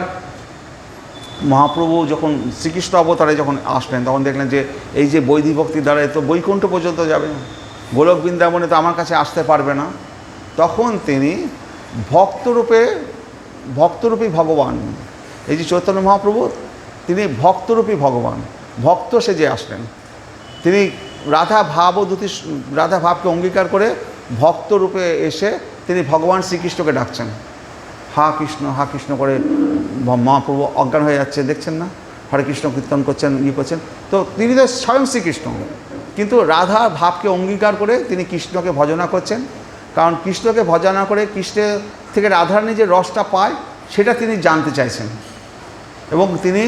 মহাপ্রভু যখন শ্রীকৃষ্ণ অবতারে যখন আসলেন তখন দেখলেন যে এই যে বৈদিক ভক্তির দ্বারা তো বৈকুণ্ঠ পর্যন্ত যাবে, গোলক বৃন্দাবনে তো আমার কাছে আসতে পারবে না। তখন তিনি ভক্তরূপী ভগবান, এই যে চৈতন্য মহাপ্রভু তিনি ভক্তরূপী ভগবান, ভক্ত সেজে আসলেন। তিনি রাধা ভাবকে অঙ্গীকার করে ভক্তরূপে এসে তিনি ভগবান শ্রীকৃষ্ণকে ডাকছেন, হা কৃষ্ণ করে। মহাপ্রভু অজ্ঞান হয়ে যাচ্ছে, দেখছেন না, হরে কৃষ্ণ কীর্তন করছেন, করছেন। তো তিনি তো স্বয়ং শ্রীকৃষ্ণ, কিন্তু রাধা ভাবকে অঙ্গীকার করে তিনি কৃষ্ণকে ভজনা করছেন। কারণ কৃষ্ণকে ভজনা করে কৃষ্ণের থেকে রাধারানী যে রসটা পায় সেটা তিনি জানতে চাইছেন এবং তিনি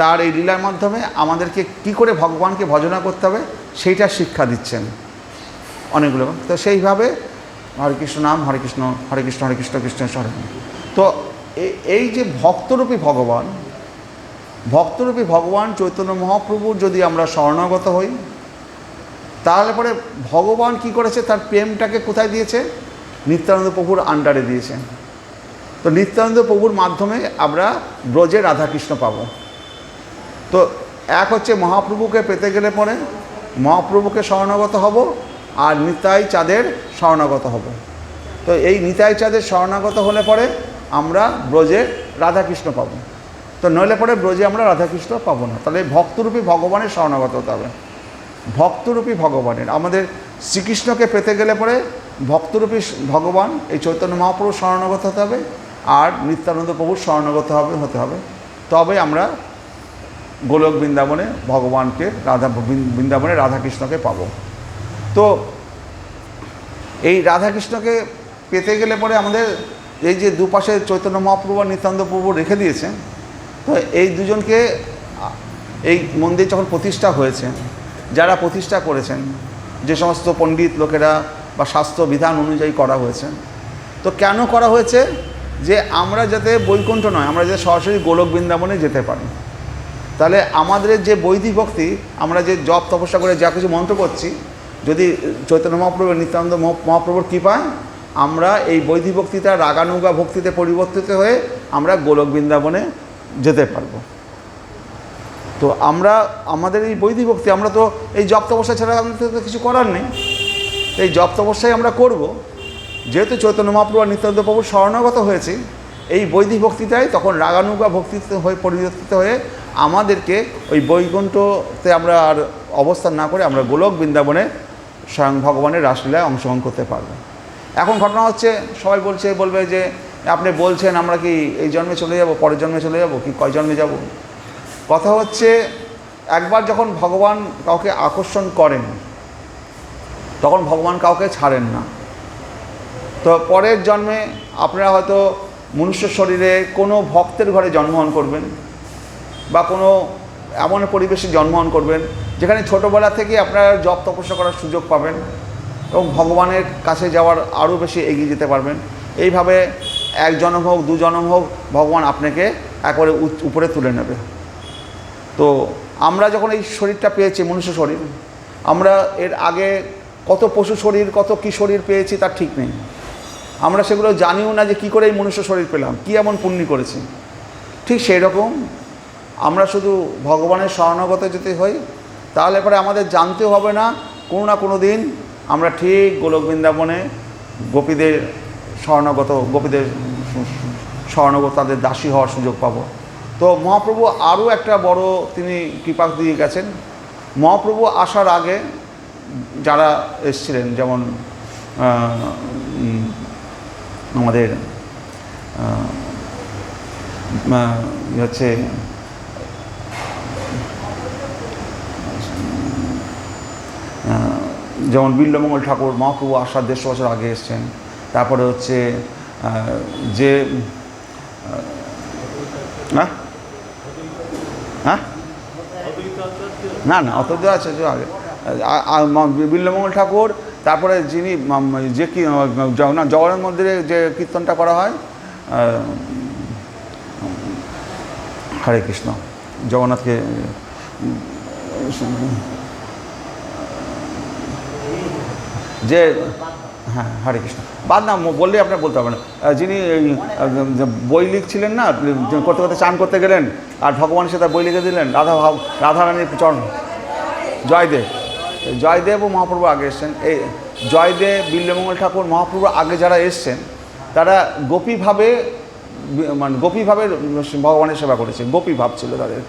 তার এই লীলার মাধ্যমে আমাদেরকে কি করে ভগবানকে ভজনা করতে হবে সেইটা শিক্ষা দিচ্ছেন অনেকগুলো। তো সেইভাবে হরে কৃষ্ণ নাম, হরে কৃষ্ণ হরে কৃষ্ণ হরে কৃষ্ণ কৃষ্ণ হরে। তো এই যে ভক্তরূপী ভগবান চৈতন্য মহাপ্রভুর যদি আমরা শরণাগত হই, তাহলে পরে ভগবান কি করেছে, তার প্রেমটাকে কোথায় দিয়েছে? নিত্যানন্দ প্রভুর আন্ডারে দিয়েছে। তো নিত্যানন্দ প্রভুর মাধ্যমে আমরা ব্রজে রাধাকৃষ্ণ পাব। তো এক হচ্ছে মহাপ্রভুকে পেতে গেলে পরে মহাপ্রভুকে শরণাগত হব, আর নিতাই চাঁদের শরণাগত হব। তো এই নিতাই চাঁদের শরণাগত হলে পরে আমরা ব্রজে রাধাকৃষ্ণ পাবো। তো নইলে পরে ব্রজে আমরা রাধাকৃষ্ণ পাবো না। তাহলে ভক্তরূপী ভগবানের শরণাগত হতে হবে। ভক্তরূপী ভগবানের, আমাদের শ্রীকৃষ্ণকে পেতে গেলে পরে ভক্তরূপী ভগবান এই চৈতন্য মহাপ্রভুর শরণাগত হতে হবে, আর নিত্যানন্দ প্রভুর শরণাগত হতে হবে। তবে আমরা গোলক বৃন্দাবনে ভগবানকে বৃন্দাবনে রাধাকৃষ্ণকে পাবো। তো এই রাধাকৃষ্ণকে পেতে গেলে পরে আমাদের এই যে দুপাশে চৈতন্য মহাপ্রভু আর নিত্যানন্দ প্রভু রেখে দিয়েছে, তো এই দুজনকে এই মন্দির যখন প্রতিষ্ঠা হয়েছে, যারা প্রতিষ্ঠা করেছেন, যে সমস্ত পণ্ডিত লোকেরা বা শাস্ত্র বিধান অনুযায়ী করা হয়েছে। তো কেন করা হয়েছে? যে আমরা যাতে বৈকুণ্ঠ নয়, আমরা যাতে সরাসরি গোলক বৃন্দাবনে যেতে পারি। তাহলে আমাদের যে বৈদিক ভক্তি, আমরা যে জপ তপস্যা করে যা কিছু মন্ত্র করছি, যদি চৈতন্য মহাপ্রভু নিত্যানন্দ মহাপ্রভুর কৃপায় আমরা এই বৈদিক ভক্তিটা রাগানুগা ভক্তিতে পরিবর্তিত হয়ে আমরা গোলক বৃন্দাবনে যেতে পারবো। তো আমরা আমাদের এই বৈদিক ভক্তি, আমরা তো এই জপ তপস্যা ছাড়া আমাদের তো কিছু করার নেই। এই জপ তপস্যাই আমরা করব। যেহেতু চৈতন্য মহাপ্রভু নিত্যানন্দ প্রভুর শরণাগত হয়েছি, এই বৈদিক ভক্তিটাই তখন রাগানুগা ভক্তিতে হয়ে পরিবর্তিত হয়ে আমাদেরকে ওই বৈকুণ্ঠতে আমরা আর অবস্থান না করে আমরা গোলক বৃন্দাবনে স্বয়ং ভগবানের রাসলীলায় অংশগ্রহণ করতে পারবো। এখন ঘটনা হচ্ছে, সবাই বলবে যে আপনি বলছেন আমরা কি এই জন্মে চলে যাব, পরের জন্মে চলে যাব, কি কয় জন্মে যাব? কথা হচ্ছে, একবার যখন ভগবান কাউকে আকর্ষণ করেন তখন ভগবান কাউকে ছাড়েন না। তো পরের জন্মে আপনারা হয়তো মনুষ্য শরীরে কোনো ভক্তের ঘরে জন্মগ্রহণ করবেন, বা কোনো এমন পরিবেশে জন্মগ্রহণ করবেন যেখানে ছোটোবেলা থেকে আপনারা জপ তপস্যা করার সুযোগ পাবেন এবং ভগবানের কাছে যাওয়ার আরও বেশি এগিয়ে যেতে পারবেন। এইভাবে এক জন্ম হোক, দু জন্ম হোক, ভগবান আপনাকে একবারে উপরে তুলে নেবে। তো আমরা যখন এই শরীরটা পেয়েছি, মনুষ্য শরীর, আমরা এর আগে কত পশু শরীর, কত কী শরীর পেয়েছি তার ঠিক নেই। আমরা সেগুলো জানিও না যে কী করে এই মনুষ্য শরীর পেলাম, কী এমন পুণ্য করেছি। ঠিক সেই রকম আমরা শুধু ভগবানের শরণাগত যেতে হই, তাহলে পরে আমাদের জানতেও হবে না, কোনো না কোনো দিন আমরা ঠিক গোলক বৃন্দাবনে গোপীদের শরণাগত তাদের দাসী হওয়ার সুযোগ পাব। তো মহাপ্রভু আরও একটা বড় তিনি কৃপা দিয়ে গেছেন। মহাপ্রভু আসার আগে যারা এসেছিলেন, যেমন আমাদের হচ্ছে যেমন বিল্বমঙ্গল ঠাকুর, মহাপ্রভু আসার 150 বছর আগে এসছেন। তারপরে হচ্ছে যে না অত আছে যে আগে বিল্বমঙ্গল ঠাকুর, তারপরে যিনি যে কি জগন্নাথ মন্দিরে যে কীর্তনটা করা হয়, হরে কৃষ্ণ, জগন্নাথকে যে হ্যাঁ হরে কৃষ্ণ বাদ না বললে আপনার বলতে হবে না, যিনি বই লিখছিলেন না, করতে করতে চান করতে গেলেন আর ভগবানের সাথে বই লিখে দিলেন, রাধারানীর চরণ, জয়দেব ও মহাপ্রভু আগে এসছেন। এই জয়দেব, বিল্বমঙ্গল ঠাকুর, মহাপ্রভু আগে যারা এসছেন তারা গোপীভাবে ভগবানের সেবা করেছে। গোপী ভাব ছিল তাদের,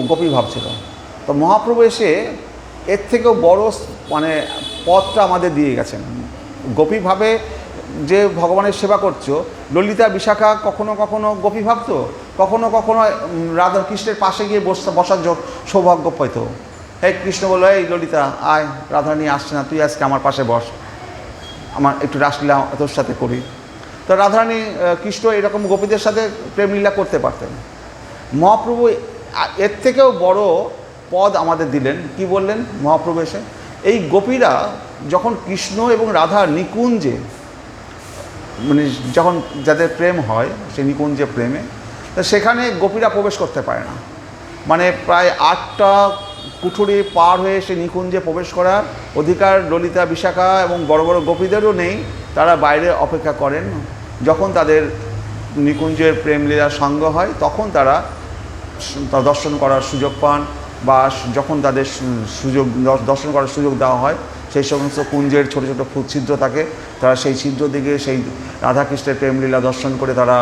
গোপী ভাব ছিল। তো মহাপ্রভু এসে এর থেকেও বড় পথটা আমাদের দিয়ে গেছেন। গোপীভাবে যে ভগবানের সেবা করছো, ললিতা বিশাখা কখনো কখনো গোপী ভাবতো, কখনো কখনো রাধা কৃষ্ণের পাশে গিয়ে বসার সৌভাগ্য পেত। এই কৃষ্ণ বললো, এই ললিতা আয়, রাধারানী আসছে না, তুই আজকে আমার পাশে বস, আমার একটু রাসলীলা তোর সাথে করি। তো রাধারানী কৃষ্ণ এরকম গোপীদের সাথে প্রেমলীলা করতে পারতেন। মহাপ্রভু এর থেকেও বড় পদ আমাদের দিলেন। কি বললেন মহাপ্রভু এসে? এই গোপীরা যখন কৃষ্ণ এবং রাধা নিকুঞ্জে, মানে যখন যাদের প্রেম হয় সেই নিকুঞ্জে প্রেমে, তো সেখানে গোপীরা প্রবেশ করতে পারে না। মানে প্রায় 8টা কুঠুরি পার হয়ে সে নিকুঞ্জে প্রবেশ করার অধিকার ললিতা, বিশাখা এবং বড় বড় গোপীদেরও নেই। তারা বাইরে অপেক্ষা করেন। যখন তাদের নিকুঞ্জের প্রেমলীলার সঙ্গ হয় তখন তারা দর্শন করার সুযোগ পান, বা যখন তাদের দর্শন করার সুযোগ দেওয়া হয় সেই সমস্ত কুঞ্জের ছোটো ছোটো ছিদ্র থাকে, তারা সেই ছিদ্র দিকে সেই রাধাকৃষ্ণের প্রেমলীলা দর্শন করে তারা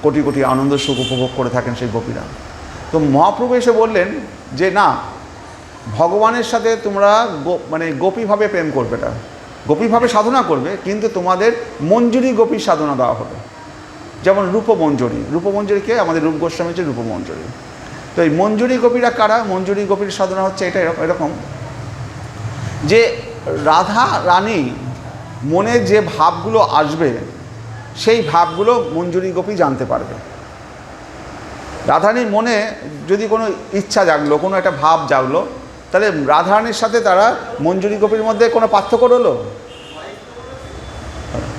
কোটি কোটি আনন্দ সুখ উপভোগ করে থাকেন সেই গোপীরা। তো মহাপ্রভু এসে বললেন যে না, ভগবানের সাথে তোমরা মানে গোপীভাবে প্রেম করবে, এটা গোপীভাবে সাধনা করবে, কিন্তু তোমাদের মঞ্জুরি গোপীর সাধনা দেওয়া হবে। যেমন রূপমঞ্জুরি, রূপমঞ্জুরিকে আমাদের রূপ গোস্বামী হচ্ছে রূপমঞ্জুরি। তো এই মঞ্জুরি গোপীরা কারা? মঞ্জুরি গোপীর সাধনা হচ্ছে এটা এরকম যে রাধা রানী মনে যে ভাবগুলো আসবে সেই ভাবগুলো মঞ্জুরি গোপী জানতে পারবে। রাধারানীর মনে যদি কোনো ইচ্ছা জাগলো, কোনো একটা ভাব জাগলো, তাহলে রাধারানীর সাথে তারা মঞ্জুরি গোপীর মধ্যে কোনো পার্থক্য রইল?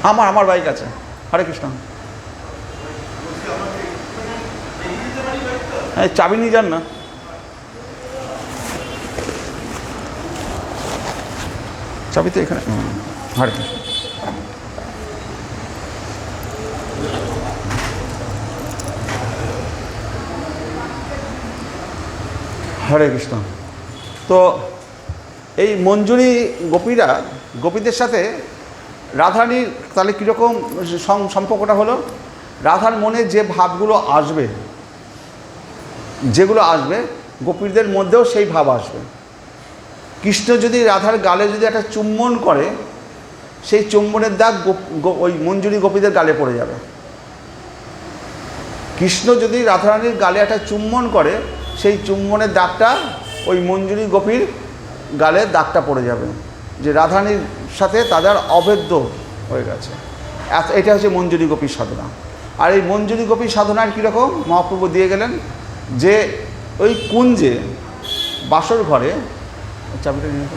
আমার বাইক আছে। হরে কৃষ্ণ। হ্যাঁ, চাবি নিয়ে যান না। চাবি তো এখানে। হরে কৃষ্ণ। হরে কৃষ্ণ। তো এই মঞ্জুরি গোপীরা, গোপীদের সাথে রাধারানীর তাহলে কীরকম সম্পর্কটা হলো? রাধার মনে যে ভাবগুলো আসবে, যেগুলো আসবে গোপীদের মধ্যেও সেই ভাব আসবে। কৃষ্ণ যদি রাধার গালে যদি একটা চুম্বন করে, সেই চুম্বনের দাগ ওই মঞ্জুরি গোপীদের গালে পড়ে যাবে। কৃষ্ণ যদি রাধারানীর গালে একটা চুম্বন করে, সেই চুম্বনের দাগটা ওই মঞ্জুরি গোপীর গালে দাগটা পড়ে যাবে, যে রাধারানীর সাথে তাদের অভেদ্য হয়ে গেছে। এটা হচ্ছে মঞ্জুরি গোপীর সাধনা। আর এই মঞ্জুরি গোপীর সাধনার কীরকম মহাপ্রভু দিয়ে গেলেন, যে ওই কুঞ্জে বাসর ঘরে, চাবিটা নিয়ে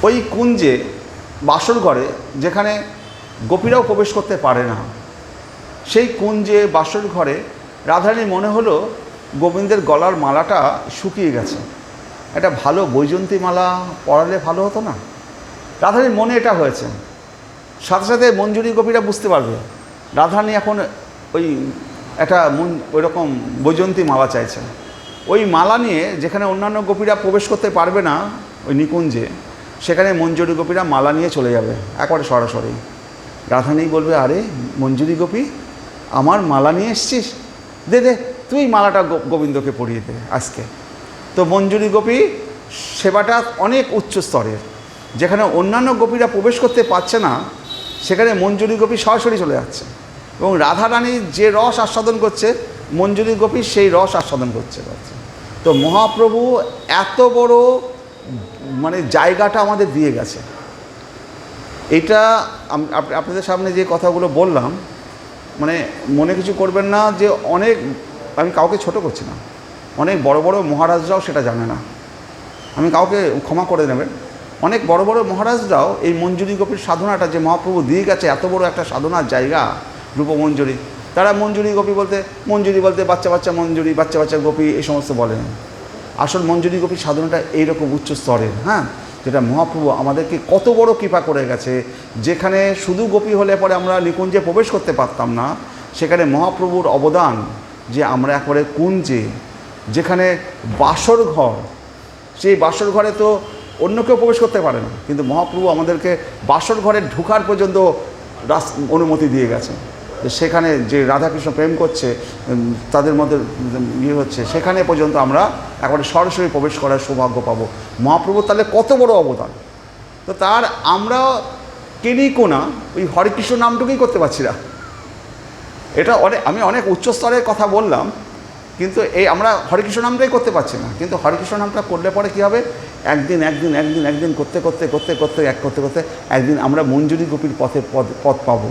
ওই কুঞ্জে বাসর ঘরে যেখানে গোপীরাও প্রবেশ করতে পারে না, সেই কুঞ্জে বাসর ঘরে রাধারানীর মনে হলো গোবিন্দের গলার মালাটা শুকিয়ে গেছে, একটা ভালো বৈজন্তী মালা পরালে ভালো হতো না। রাধারানীর মনে এটা হয়েছে। সাথে সাথে মঞ্জুরি গোপীরা বুঝতে পারবে রাধারানী এখন ওই একটা ওই রকম বৈজন্তী মালা চাইছে। ওই মালা নিয়ে যেখানে অন্যান্য গোপীরা প্রবেশ করতে পারবে না ওই নিকুঞ্জে, সেখানে মঞ্জুরি গোপীরা মালা নিয়ে চলে যাবে একবারে সরাসরি। রাধারানী বলবে, আরে মঞ্জুরি গোপী, আমার মালা নিয়ে এসছিস, দে তুই মালাটা গোবিন্দকে পরিয়ে দে আজকে। তো মঞ্জুরি গোপী সেবাটা অনেক উচ্চ স্তরের, যেখানে অন্যান্য গোপীরা প্রবেশ করতে পারছে না, সেখানে মঞ্জুরি গোপী সরাসরি চলে যাচ্ছে, এবং রাধারানী যে রস আস্বাদন করছে মঞ্জুরি গোপী সেই রস আস্বাদন করছে। তো মহাপ্রভু এত বড় মানে জায়গাটা আমাদের দিয়ে গেছে। এটা আপনাদের সামনে যে কথাগুলো বললাম, মানে মনে কিছু করবেন না যে অনেক, আমি কাউকে ছোট করছি না, অনেক বড় বড় মহারাজরাও সেটা জানে না, আমি কাউকে ক্ষমা করে নেবেন। অনেক বড় বড় মহারাজরাও এই মঞ্জুরি গোপীর সাধনাটা যে মহাপ্রভু দিয়ে গেছে, এত বড় একটা সাধনার জায়গা রূপমঞ্জুরি, তারা মঞ্জুরি গোপী বলতে বাচ্চা বাচ্চা মঞ্জুরি, বাচ্চা বাচ্চা গোপী এই সমস্ত বলেন। আসল মঞ্জুরি গোপীর সাধনাটা এইরকম উচ্চ স্তরের, হ্যাঁ, যেটা মহাপ্রভু আমাদেরকে কত বড় কৃপা করে গেছে। যেখানে শুধু গোপী হলে পরে আমরা নিকুঞ্জে প্রবেশ করতে পারতাম না, সেখানে মহাপ্রভুর অবদান যে আমরা একবারে কুঞ্জে, যেখানে বাসর ঘর, সেই বাসর ঘরে তো অন্য কেউ প্রবেশ করতে পারে না, কিন্তু মহাপ্রভু আমাদেরকে বাসর ঘরে ঢোকার পর্যন্ত অনুমতি দিয়ে গেছে। সেখানে যে রাধাকৃষ্ণ প্রেম করছে, তাদের মধ্যে হচ্ছে, সেখানে পর্যন্ত আমরা একবারে সরাসরি প্রবেশ করার সৌভাগ্য পাবো। মহাপ্রভুর তাহলে কত বড় অবদান। তো তার আমরা কেনিকোনা ওই হরেকৃষ্ণ নামটুকুই করতে পারছি না। এটা আমি অনেক উচ্চ স্তরের কথা বললাম, কিন্তু এই আমরা হরে কৃষ্ণ নামটাই করতে পারছি না, কিন্তু হরে কৃষ্ণ নামটা করলে পরে কী হবে, একদিন করতে করতে একদিন আমরা মঞ্জুরি গোপীর পথ পাবো।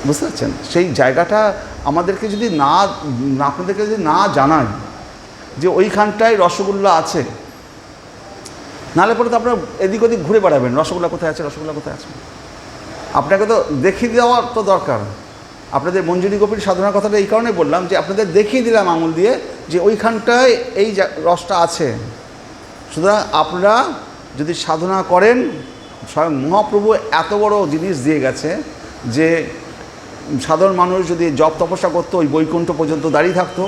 বুঝতে পারছেন? সেই জায়গাটা আমাদেরকে যদি আপনাদেরকে যদি না জানাই যে ওইখানটায় রসগোল্লা আছে, নাহলে পরে তো আপনারা এদিক ওদিক ঘুরে বেড়াবেন, রসগোল্লা কোথায় আছে, আপনাকে তো দেখিয়ে দেওয়ার তো দরকার। আপনাদের মঞ্জুরি গোপীর সাধনার কথাটা এই কারণে বললাম যে আপনাদের দেখিয়ে দিলাম আঙুল দিয়ে যে ওইখানটায় এই রসটা আছে। সুতরাং আপনারা যদি সাধনা করেন, স্বয়ং মহাপ্রভু এত বড় জিনিস দিয়ে গেছে যে সাধারণ মানুষ যদি জপ তপস্যা করতো, ওই বৈকুণ্ঠ পর্যন্ত দাঁড়িয়ে থাকতো,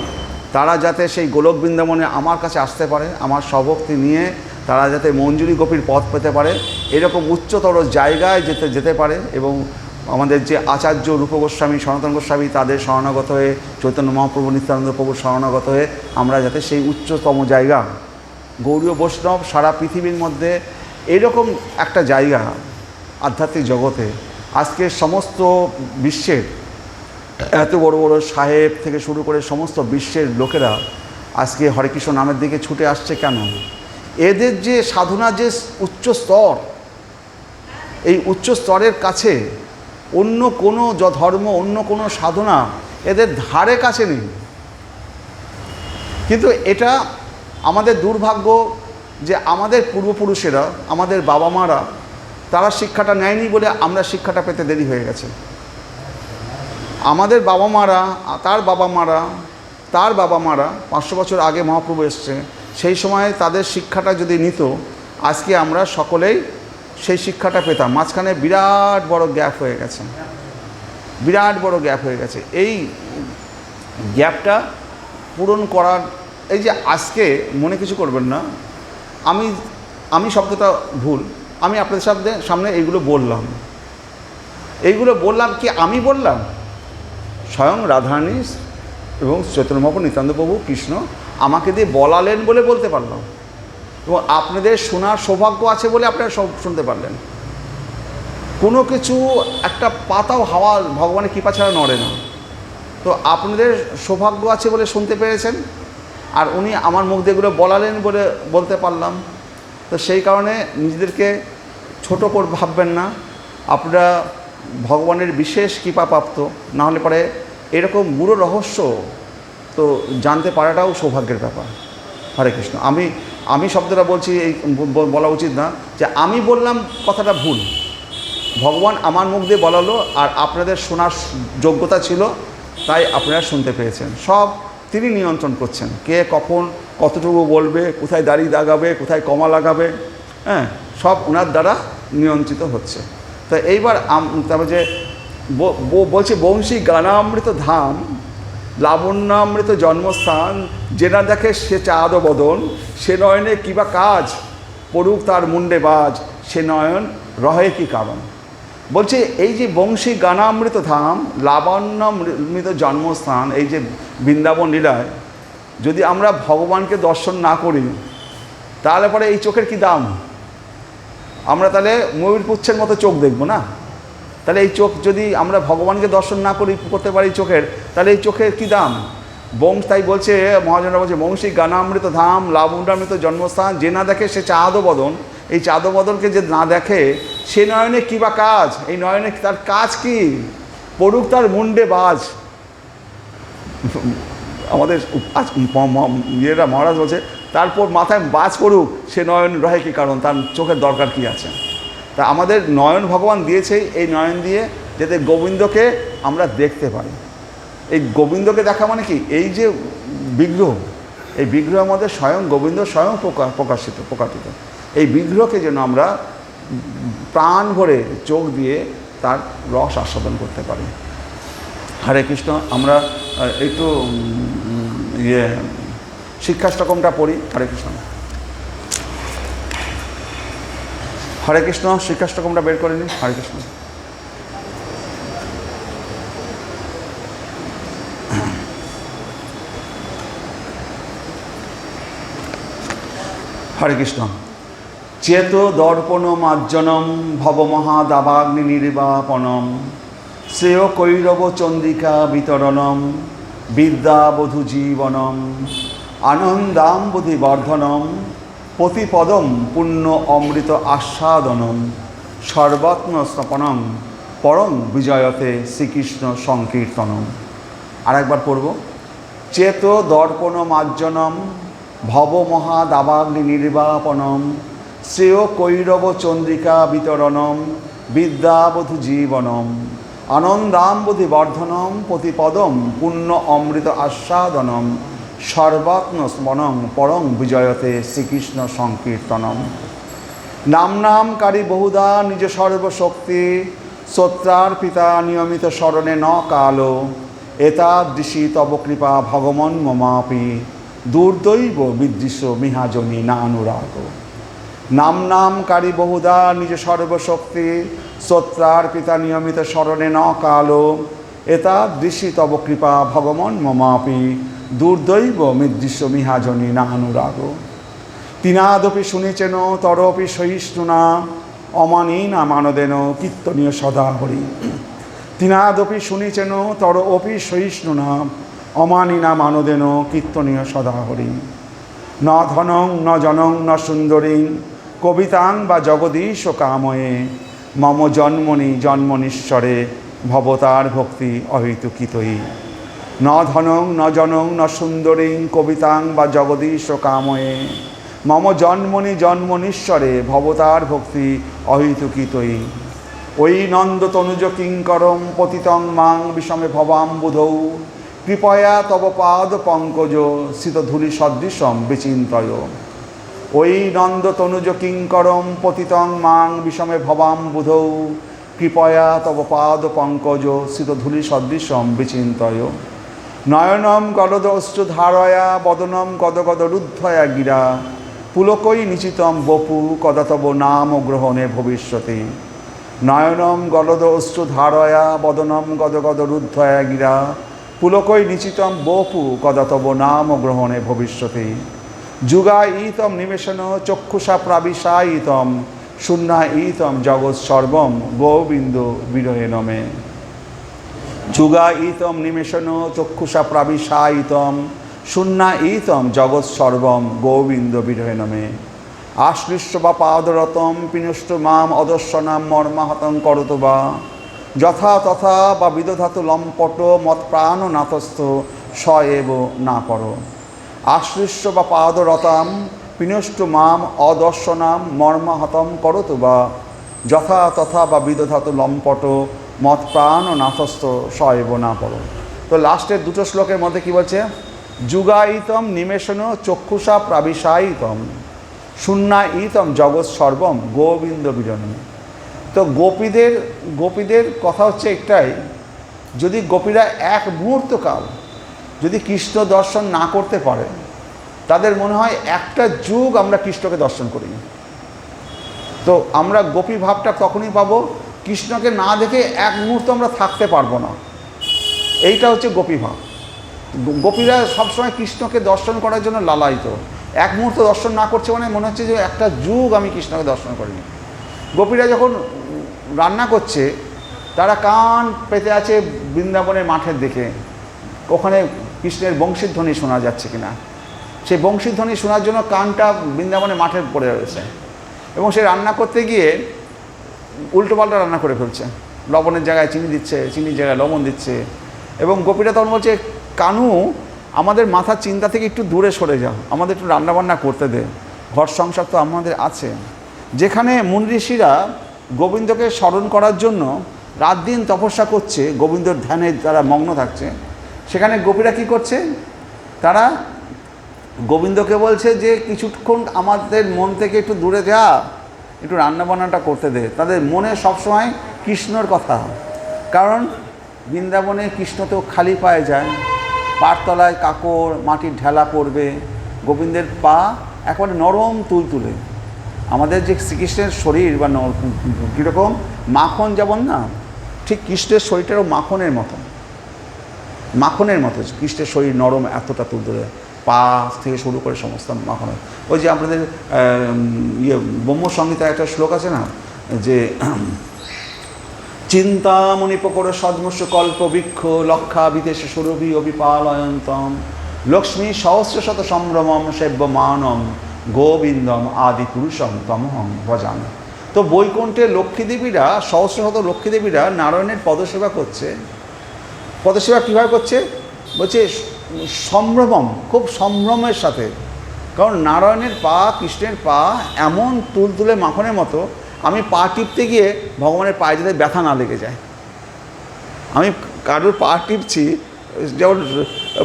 তারা যাতে সেই গোলক বৃন্দাবনে আমার কাছে আসতে পারে, আমার স্বভক্তি নিয়ে তারা যাতে মঞ্জুরি গোপীর পথ পেতে পারে, এরকম উচ্চতর জায়গায় যেতে পারে। এবং আমাদের যে আচার্য রূপ গোস্বামী, সনাতন গোস্বামী, তাদের শরণাগত হয়ে, চৈতন্য মহাপ্রভু, নিত্যানন্দ প্রভুর শরণাগত হয়ে আমরা যাতে সেই উচ্চতম জায়গা, গৌড়ীয় বৈষ্ণব সারা পৃথিবীর মধ্যে এরকম একটা জায়গা আধ্যাত্মিক জগতে, আজকে সমস্ত বিশ্বের এত বড় বড় সাহেব থেকে শুরু করে সমস্ত বিশ্বের লোকেরা আজকে হরে কৃষ্ণ নামের দিকে ছুটে আসছে কেন? এদের যে সাধনা, যে উচ্চ স্তর, এই উচ্চ স্তরের কাছে অন্য কোনো ধর্ম, অন্য কোনো সাধনা এদের ধারে কাছে নেই। কিন্তু এটা আমাদের দুর্ভাগ্য যে আমাদের পূর্বপুরুষেরা, আমাদের বাবা মারা, তারা শিক্ষাটা নেয়নি বলে আমরা শিক্ষাটা পেতে দেরি হয়ে গেছে। আমাদের বাবা মারা, তার বাবা মারা, তার বাবা মারা 500 বছর আগে মহাপ্রভু এসছে, সেই সময় তাদের শিক্ষাটা যদি নিত, আজকে আমরা সকলেই সেই শিক্ষাটা পেতাম। মাঝখানে বিরাট বড় গ্যাপ হয়ে গেছে, বিরাট বড় গ্যাপ হয়ে গেছে। এই গ্যাপটা পূরণ করার, এই যে আজকে মনে কিছু করবেন না, আমি শব্দটা ভুল, আমি আপনাদের সামনে এইগুলো বললাম কি আমি বললাম? স্বয়ং রাধারানী এবং চৈতন্য মহাপ্রভু, নিত্যানন্দ প্রভু, কৃষ্ণ আমাকে দিয়ে বলালেন বলে বলতে পারলাম, এবং আপনাদের শোনার সৌভাগ্য আছে বলে আপনারা সব শুনতে পারলেন। কোনো কিছু একটা পাতাও হাওয়া ভগবানের কৃপা ছাড়া নড়ে না। তো আপনাদের সৌভাগ্য আছে বলে শুনতে পেরেছেন, আর উনি আমার মুখ দিয়ে এগুলো বলালেন বলে বলতে পারলাম। তো সেই কারণে নিজেদেরকে ছোট করে ভাববেন না, আপনারা ভগবানের বিশেষ কৃপাপ্রাপ্ত, না হলে পরে এরকম গুরু রহস্য তো জানতে পারাটাও সৌভাগ্যের ব্যাপার। হরে কৃষ্ণ। আমি শব্দটা বলছি, এই বলা উচিত না যে আমি বললাম কথাটা ভুল, ভগবান আমার মুখ দিয়ে বলালো, আর আপনাদের শোনার যোগ্যতা ছিল তাই আপনারা শুনতে পেয়েছেন। সব তিনি নিয়ন্ত্রণ করছেন, কে কখন কতটুকু বলবে, কোথায় দাড়ি দাগাবে, কোথায় কমা লাগাবে, হ্যাঁ, সব ওনার দ্বারা নিয়ন্ত্রিত হচ্ছে। তো এইবার তারপর যে বলছে, বংশী গানামৃত ধাম, লাবণ্যামৃত জন্মস্থান, যে না দেখে সে চাঁদ বদন, সে নয়নে কিবা কাজ, পড়ুক তার মুন্ডে বাজ, সে নয়ন রহে কি কারণ। বলছে এই যে বংশী গানামৃত ধাম, লাবণ্যামৃত জন্মস্থান, এই যে বৃন্দাবন লীলায় যদি আমরা ভগবানকে দর্শন না করি, তাহলে পরে এই চোখের কি দাম? আমরা তাহলে ময়ূর পুচ্ছের মতো চোখ দেখব না? তাহলে এই চোখ যদি আমরা ভগবানকে দর্শন না করতে পারি চোখের, তাহলে এই চোখের কী দাম? তাই বলছে মহাজনরা, বলছে বংশী গানামৃত ধাম, লাবণ্যামৃত জন্মস্থান, যে না দেখে সে চাঁদ বদন, এই চাঁদ বদনকে যে না দেখে, সে নয়নে কী বা কাজ, এই নয়নে তার কাজ কি? পড়ুক তার মুন্ডে বাজ। আমাদের ইয়েরা মহারাজ বলছে, তারপর মাথায় বাজ পড়ুক, সে নয়ন রহে কি কারণ, তার চোখের দরকার কি আছে? তা আমাদের নয়ন ভগবান দিয়েছে, এই নয়ন দিয়ে যাতে গোবিন্দকে আমরা দেখতে পারি। এই গোবিন্দকে দেখা মানে কি? এই যে বিগ্রহ, এই বিগ্রহের মধ্যে স্বয়ং গোবিন্দ স্বয়ং প্রকাশিত। এই বিগ্রহকে যেন আমরা প্রাণ ভরে চোখ দিয়ে তার রস আস্বাদন করতে পারি। হরে কৃষ্ণ। আমরা একটু শিক্ষাষ্টকমটা পড়ি। হরে কৃষ্ণ। হরে কৃষ্ণ। শিক্ষাষ্টকমটা বের করে নিন। হরে কৃষ্ণ। হরে কৃষ্ণ। চেত দর্পণ মার্জনম ভবমহাদাবাগ্নি নির্বাপনম শ্রেয় কৈরব চন্দ্রিকা বিতরণম বিদ্যাবধূ জীবনম আনন্দাম্বুধি বর্ধনম প্রতিপদম পুণ্য অমৃত আস্বাদনম সর্বত্ন স্নপনম পরং বিজয়তে শ্রীকৃষ্ণ সংকীর্তনম। আরেকবার পড়ব। চেত দর্পণ মার্জনম ভব মহাদাবাগ্নি নির্বাপনম শ্রেয় কৈরব চন্দ্রিকা বিতরণম বিদ্যাবধূ জীবনম আনন্দাম্বুধি বর্ধনম প্রতিপদম পুণ্য অমৃত আস্বাদনম সর্বাত্ম স্মরণং পরং বিজয়তে শ্রীকৃষ্ণ সংকীর্তনম। নাম নামকারী বহুধা নিজ সর্বশক্তি শ্রোত্রার পিতা নিয়মিত স্মরণে ন কালো এতাদৃশী তব কৃপা ভগবন মমাপি দুর্দৈব বিদৃশ্য মিহাজনী না অনুরাগ। নাম নামকারী বহুধা নিজ সর্বশক্তি শ্রোত্রার পিতা নিয়মিত স্মরণে ন কালো এতাদৃশী তব কৃপা ভগবন মমাপি দুর্দৈব মিদৃশ্য মিহাজনী না অনুরাগ। তিনাদপি শুনিচেন তরপি সহিষ্ণুনা অমানীনা মানদেন কীর্তনীয় সদা হরি। তিনাদপি শুনিচেন তরপি সহিষ্ণুনা অমানীনা মানদেন কীর্তনীয় সদা হরি। ন ধনং ন জনং ন সুন্দরী কবিতাং বা জগদীশ কাময়ে মম জন্মনি জন্মনীশ্বরে ভবতার ভক্তি অহেতুকিতই। ন ধনং ন জনং ন সুন্দরী কবিতাং বা জগদীশ কাময়ে মম জন্মনি জন্মনীশ্বরে ভবতার ভক্তি অহেতুকিতই। ওই নন্দ তনুজ কিঙ্করম পতিতং মাং বিষমে ভবাম্বুধৌ কৃপয়া তব পাদ পঙ্কজ শীতধূলি সদৃশম বিচিন্তয়। ওই নন্দ তনুজ কিঙ্করম পতিতং মাং বিষমে ভবাম্বুধৌ কৃপয়া তব পাদ পঙ্কজ শীতধূলি সদৃশম বিচিন্তয়। নয়নম গলদ অশ্রু ধারয়া বদনম গদগদ রুদ্ধয়া গিরা পুলকই নিচিতম বপু কদা তব নাম গ্রহণে ভবিষ্যতে। নয়নম গলদ অশ্রু ধারয়া বদনম গদগদ রুদ্ধয়া গিরা পুলকই নিচিতম বপু কদা তব নাম গ্রহণে ভবিষ্যতে। যুগায়িতম নিমেষণ চক্ষুষা প্রাবিশায়িতম শূন্যায়িতম জগৎ সর্বম গোবিন্দ বিরহে নমে। যুগায়িতম নিমেষণ চক্ষুষা প্রাবিশায়িতম শূন্যায়িতম জগৎ সর্বম গোবিন্দ বিরহে নমে। আশ্লিষ্ট বা পাদরতম পিনুষ্ট মাম অদর্শনাম মর্মাহতং করত বা যথা তথা বা বিদধাতু লম্পট মত প্রাণ নাতস্থ স এব না পর। আশ্লিষ্ট বা পাদরতাম পিনষ্ট মাম অদর্শনাম মর্মাহতম করত বা যথা তথা বা বিদধাতু লম্পট মত প্রাণ নাথস্থ স এব না পর। তো লাস্টের দুটো শ্লোকের মধ্যে কি বলছে? যুগায়িতম নিমেষণ চক্ষুষা প্রাবিশায়িতম শূন্যায়িতম জগৎ সর্বম গোবিন্দ বিরহে। তো গোপীদের কথা হচ্ছে একটাই, যদি গোপীরা এক মুহূর্ত কাল যদি কৃষ্ণ দর্শন না করতে পারে তাদের মনে হয় একটা যুগ আমরা কৃষ্ণকে দর্শন করি। তো আমরা গোপী ভাবটা তখনই পাবো, কৃষ্ণকে না দেখে এক মুহূর্ত আমরা থাকতে পারবো না। এইটা হচ্ছে গোপী ভাব। গোপীরা সবসময় কৃষ্ণকে দর্শন করার জন্য লালায়িত। এক মুহূর্ত দর্শন না করছে মানে মনে হচ্ছে যে একটা যুগ আমি কৃষ্ণকে দর্শন করিনি। গোপীরা যখন রান্না করছে তারা কান পেতে আছে বৃন্দাবনের মাঠের দিকে, ওখানে কৃষ্ণের বংশীধ্বনি শোনা যাচ্ছে কিনা। সেই বংশীধ্বনি শোনার জন্য কানটা বৃন্দাবনের মাঠে পড়ে রয়েছে এবং সে রান্না করতে গিয়ে উল্টোপাল্টা রান্না করে ফেলছে। লবণের জায়গায় চিনি দিচ্ছে, চিনির জায়গায় লবণ দিচ্ছে। এবং গোপীরা তখন বলছে, কানু আমাদের মাথার চিন্তা থেকে একটু দূরে সরে যাও, আমাদের একটু রান্নাবান্না করতে দে, ঘর সংসার তো আমাদের আছে। যেখানে মুনি ঋষিরা গোবিন্দকে স্মরণ করার জন্য রাত দিন তপস্যা করছে, গোবিন্দর ধ্যানে তারা মগ্ন থাকছে, সেখানে গোপীরা কী করছে? তারা গোবিন্দকে বলছে যে কিছুক্ষণ আমাদের মন থেকে একটু দূরে যা, একটু রান্নাবান্নাটা করতে দে। তাদের মনে সবসময় কৃষ্ণর কথা, কারণ বৃন্দাবনে কৃষ্ণ তো খালি পায়ে যায়, পাড়তলায় কাকড় মাটির ঢেলা পড়বে, গোবিন্দের পা একেবারে নরম তুলতুলে। আমাদের যে শ্রীকৃষ্ণের শরীর বা কীরকম মাখন যেমন না, ঠিক কৃষ্ণের শরীরটারও মাখনের মতো, মাখনের মতো কৃষ্ণের শরীর নরম, এতটা তুলতুলে, পা থেকে শুরু করে সমস্ত মাখন। ওই যে আপনাদের ব্রহ্মসংহিতায় একটা শ্লোক আছে না, যে চিন্তামণিপকর সদ্মস্য কল্প বৃক্ষ লক্ষা বিদেশ সুরভি অবিপালয়ন্তম লক্ষ্মী সহস্রশত সম্ভ্রমম সেব্যমানম গোবিন্দম আদি পুরুষম তমহং ভজামি। তো বৈকুণ্ঠে লক্ষ্মীদেবীরা, সহস্রশত লক্ষ্মীদেবীরা নারায়ণের পদসেবা করছে। পদসেবা কীভাবে করছে? বলছে সম্ভ্রমম, খুব সম্ভ্রমের সাথে। কারণ নারায়ণের পা, কৃষ্ণের পা এমন তুলতুলে মাখনের মতো, আমি পা টিপতে গিয়ে ভগবানের পায়ে যাতে ব্যথা না লেগে যায়। আমি কারোর পা টিপছি, যেমন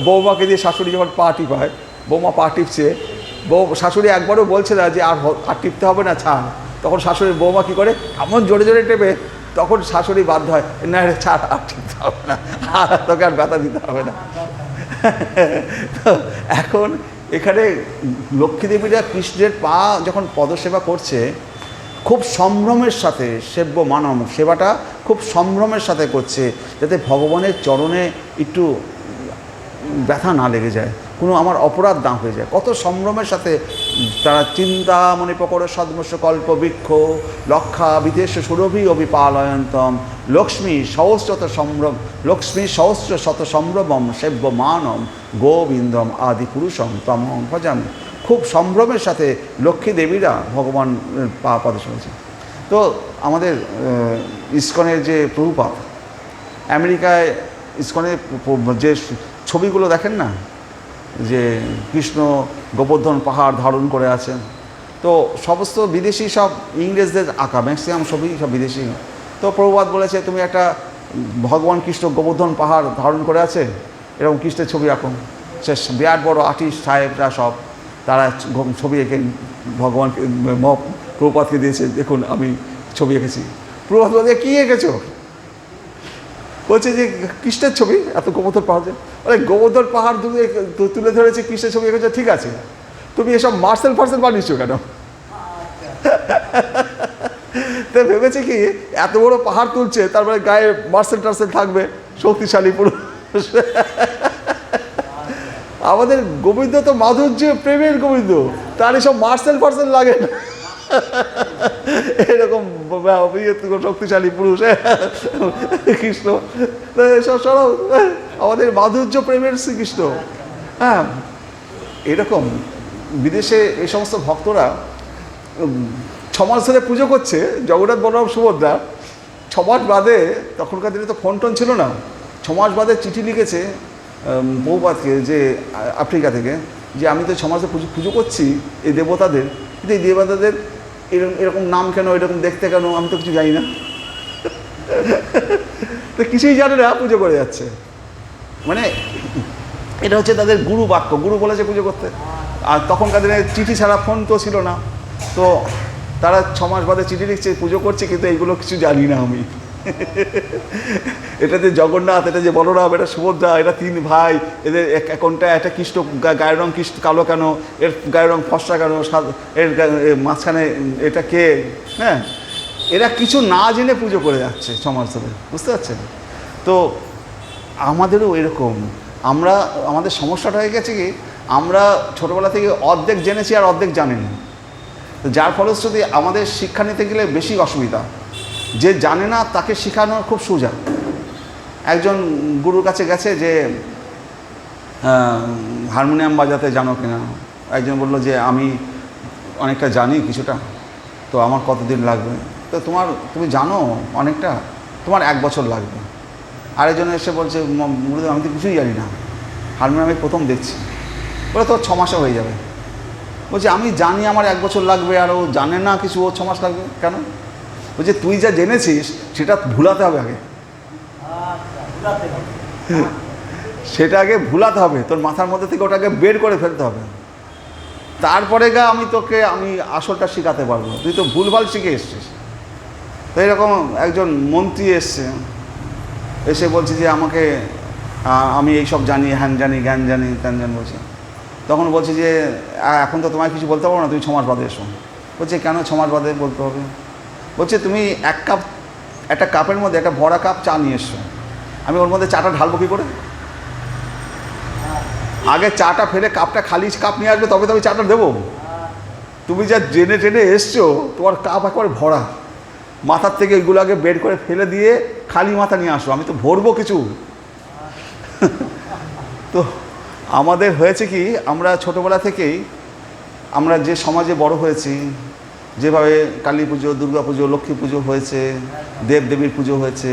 বৌমাকে দিয়ে শাশুড়ি যখন পা টিপায়, বৌমা পা টিপছে, শাশুড়ি একবারও বলছে না যে আর টিপতে হবে না, ছাড়। তখন শাশুড়ির বৌমা কী করে, এমন জোরে জোরে টেপে, তখন শাশুড়ি বাধ্য হয়, না রে ছাড়, আর টিপতে হবে না, আর তোকে আর ব্যথা দিতে হবে না। তো এখন এখানে লক্ষ্মীদেবীরা কৃষ্ণের পা যখন পদসেবা করছে, খুব সম্ভ্রমের সাথে সেব্য মানম, সেবাটা খুব সম্ভ্রমের সাথে করছে, যাতে ভগবানের চরণে একটু ব্যথা না লেগে যায়, কোনো আমার অপরাধ না হয়ে যায়। কত সম্ভ্রমের সাথে তারা চিন্তামণিপকর সদ্মস্য কল্প বৃক্ষ লক্ষা বিদেশ সুরভি অবিপালয়ন্তম লক্ষ্মী সহস্রত সম্ভ্রম, লক্ষ্মী সহস্র শত সম্ভ্রমম সেব্য মানম গোবিন্দম আদি পুরুষম তমহং ভজামি। খুব সম্ভ্রমের সাথে লক্ষ্মী দেবীরা ভগবান পা পদসেবা করছে। তো আমাদের ইসকনের যে প্রভুপাদ, আমেরিকায় ইসকনের যে ছবিগুলো দেখেন না, যে কৃষ্ণ গোবর্ধন পাহাড় ধারণ করে আছেন, তো সমস্ত বিদেশি, সব ইংরেজদের আঁকা, ম্যাক্সিমাম ছবি সব বিদেশি। তো প্রভুপাদ বলেছে, তুমি একটা ভগবান কৃষ্ণ গোবর্ধন পাহাড় ধারণ করে আছে, এরকম কৃষ্ণের ছবি আঁকো। সে বিরাট বড় আর্টিস্ট সাহেবরা সব, তারা ছবি এঁকে ভগবান প্রভুপাদকে দিয়েছে, দেখুন আমি ছবি এঁকেছি। প্রভুপাদ বলছে, কী এঁকেছো? বলছে যে কৃষ্ণের ছবি, এত গোবর্ধন পাহাড়, বলে গোবর্ধন পাহাড় তুলে ধরেছে, কৃষ্ণের ছবি এঁকেছো, ঠিক আছে, তুমি এসব মার্সেল ফার্সেল বানিয়েছো কেন? তো ভেবেছে কি, এত বড় পাহাড় তুলছে, তারপরে গায়ে মার্সেল টার্সেল থাকবে, শক্তিশালী পুরুষ। আমাদের গোবিন্দ তো মাধুর্য প্রেমের গোবিন্দ, তার এসব মার্সেল ফার্সেল লাগে না, এরকম শক্তিশালী পুরুষ কৃষ্ণ, এসব সরব আমাদের মাধুর্য প্রেমের শ্রীকৃষ্ণ। হ্যাঁ, এরকম বিদেশে এই সমস্ত ভক্তরা 6 মাস ধরে পুজো করছে, জগন্নাথ বলরাম সুভদ্রা 6 মাস বাদে, তখনকার দিনে তো ফোন টোন ছিল না, 6 মাস বাদে চিঠি লিখেছে প্রভুপাদকে, যে আফ্রিকা থেকে, যে আমি তো 6 মাসে পুজো করছি এই দেবতাদের, কিন্তু এই দেবতাদের এরকম নাম কেন, এরকম দেখতে কেন, আমি তো কিছু জানি না। তো কিছুই জানে না, পুজো করে যাচ্ছে। মানে এটা হচ্ছে তাদের গুরু বাক্য, গুরু বলেছে পুজো করতে। আর তখনকার দিনে চিঠি ছাড়া ফোন তো ছিল না, তো তারা 6 মাস বাদে চিঠি লিখছে, পুজো করছে, কিন্তু এইগুলো কিছু জানি না আমি। এটা যে জগন্নাথ, এটা যে বলরাম, এটা সুভদ্রা, এটা 3 ভাই, এদের কোনটা, একটা কৃষ্ণ গায়ের রং কৃষ্ণ কালো কেন, এর গায়ের রং ফর্সা কেন, এর মাঝখানে এটা কে, হ্যাঁ, এরা কিছু না জেনে পুজো করে যাচ্ছে 6 মাস ধরে, বুঝতে পারছেন? তো আমাদেরও এরকম, আমাদের সমস্যাটা হয়ে গেছে কি, আমরা ছোটোবেলা থেকে অর্ধেক জেনেছি আর অর্ধেক জানিনি। তো যার ফলশ্রুতি আমাদের শিক্ষা নিতে গেলে বেশি অসুবিধা। যে জানে না তাকে শেখানো খুব সোজা। একজন গুরুর কাছে গেছে যে হারমোনিয়াম বাজাতে জানো কিনা, একজন বলল যে আমি অনেকটা জানি কিছুটা, তো আমার কতদিন লাগবে? তো তুমি জানো অনেকটা, তোমার 1 বছর লাগবে। আরেকজন এসে বলছে, গুরুদেব আমি তো কিছুই জানি না, হারমোনিয়ামে প্রথম দেখছি। বলে তোর 6 মাসে হয়ে যাবে। বলছে আমি জানি আমার 1 বছর লাগবে, আর ও জানে না কিছু, ও 6 মাস লাগবে কেন? বলছে তুই যা জেনেছিস সেটা ভুলাতে হবে আগে, সেটা আগে ভুলাতে হবে, তোর মাথার মধ্যে থেকে ওটাকে বের করে ফেলতে হবে, তারপরে আমি আসলটা শেখাতে পারবো, তুই তো ভুলভাল শিখে এসছিস। তো এরকম একজন মন্ত্রী এসে বলছে যে আমাকে, আমি এইসব জানি, হ্যান জানি, জ্ঞান জানি, ত্যান জানি বলছে। তখন বলছে যে এখন তো তোমায় কিছু বলতে পারবো না, তুমি 6 মাস বাদে এসো। বলছে কেন 6 মাস বাদে বলতে হবে? বলছে তুমি একটা কাপের মধ্যে একটা ভরা কাপ চা নিয়ে এসছো, আমি ওর মধ্যে চাটা ঢালবো কী করে? আগে চাটা ফেলে কাপটা খালি কাপ নিয়ে আসবে, তবে তো আমি চাটা দেবো। তুমি যা জেনে টেনে এসছো, তোমার কাপ একবার ভরা, মাথার থেকে ওইগুলো আগে বের করে ফেলে দিয়ে খালি মাথা নিয়ে আসো, আমি তো ভরবো কিছু। তো আমাদের হয়েছে কি, আমরা ছোটোবেলা থেকেই আমরা যে সমাজে বড় হয়েছি, যেভাবে কালী পুজো, দুর্গা পুজো, লক্ষ্মী পুজো হয়েছে, দেবদেবীর পুজো হয়েছে,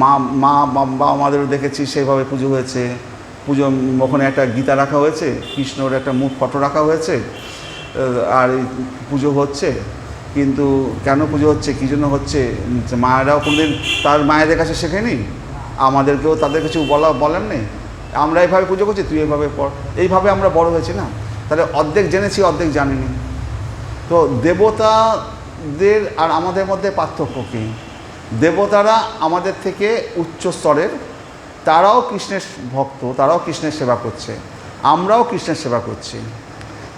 মা মা বাবা আমাদেরও দেখেছি সেইভাবে পুজো হয়েছে। পুজো ওখানে একটা গীতা রাখা হয়েছে, কৃষ্ণর একটা মুখ ফটো রাখা হয়েছে, আর পুজো হচ্ছে। কিন্তু কেন পুজো হচ্ছে, কী জন্য হচ্ছে, মায়েরাও কোনোদিন তার মায়েদের কাছে শেখেনি, আমাদেরকেও তাদের কিছু বলেননি। আমরা এইভাবে পুজো করছি, তুই এইভাবে পড়, এইভাবে আমরা বড় হয়েছি না। তাহলে অর্ধেক জেনেছি, অর্ধেক জানিনি। তো দেবতাদের আর আমাদের মধ্যে পার্থক্য কী? দেবতারা আমাদের থেকে উচ্চ স্তরের, তারাও কৃষ্ণের ভক্ত, তারাও কৃষ্ণের সেবা করছে, আমরাও কৃষ্ণের সেবা করছি।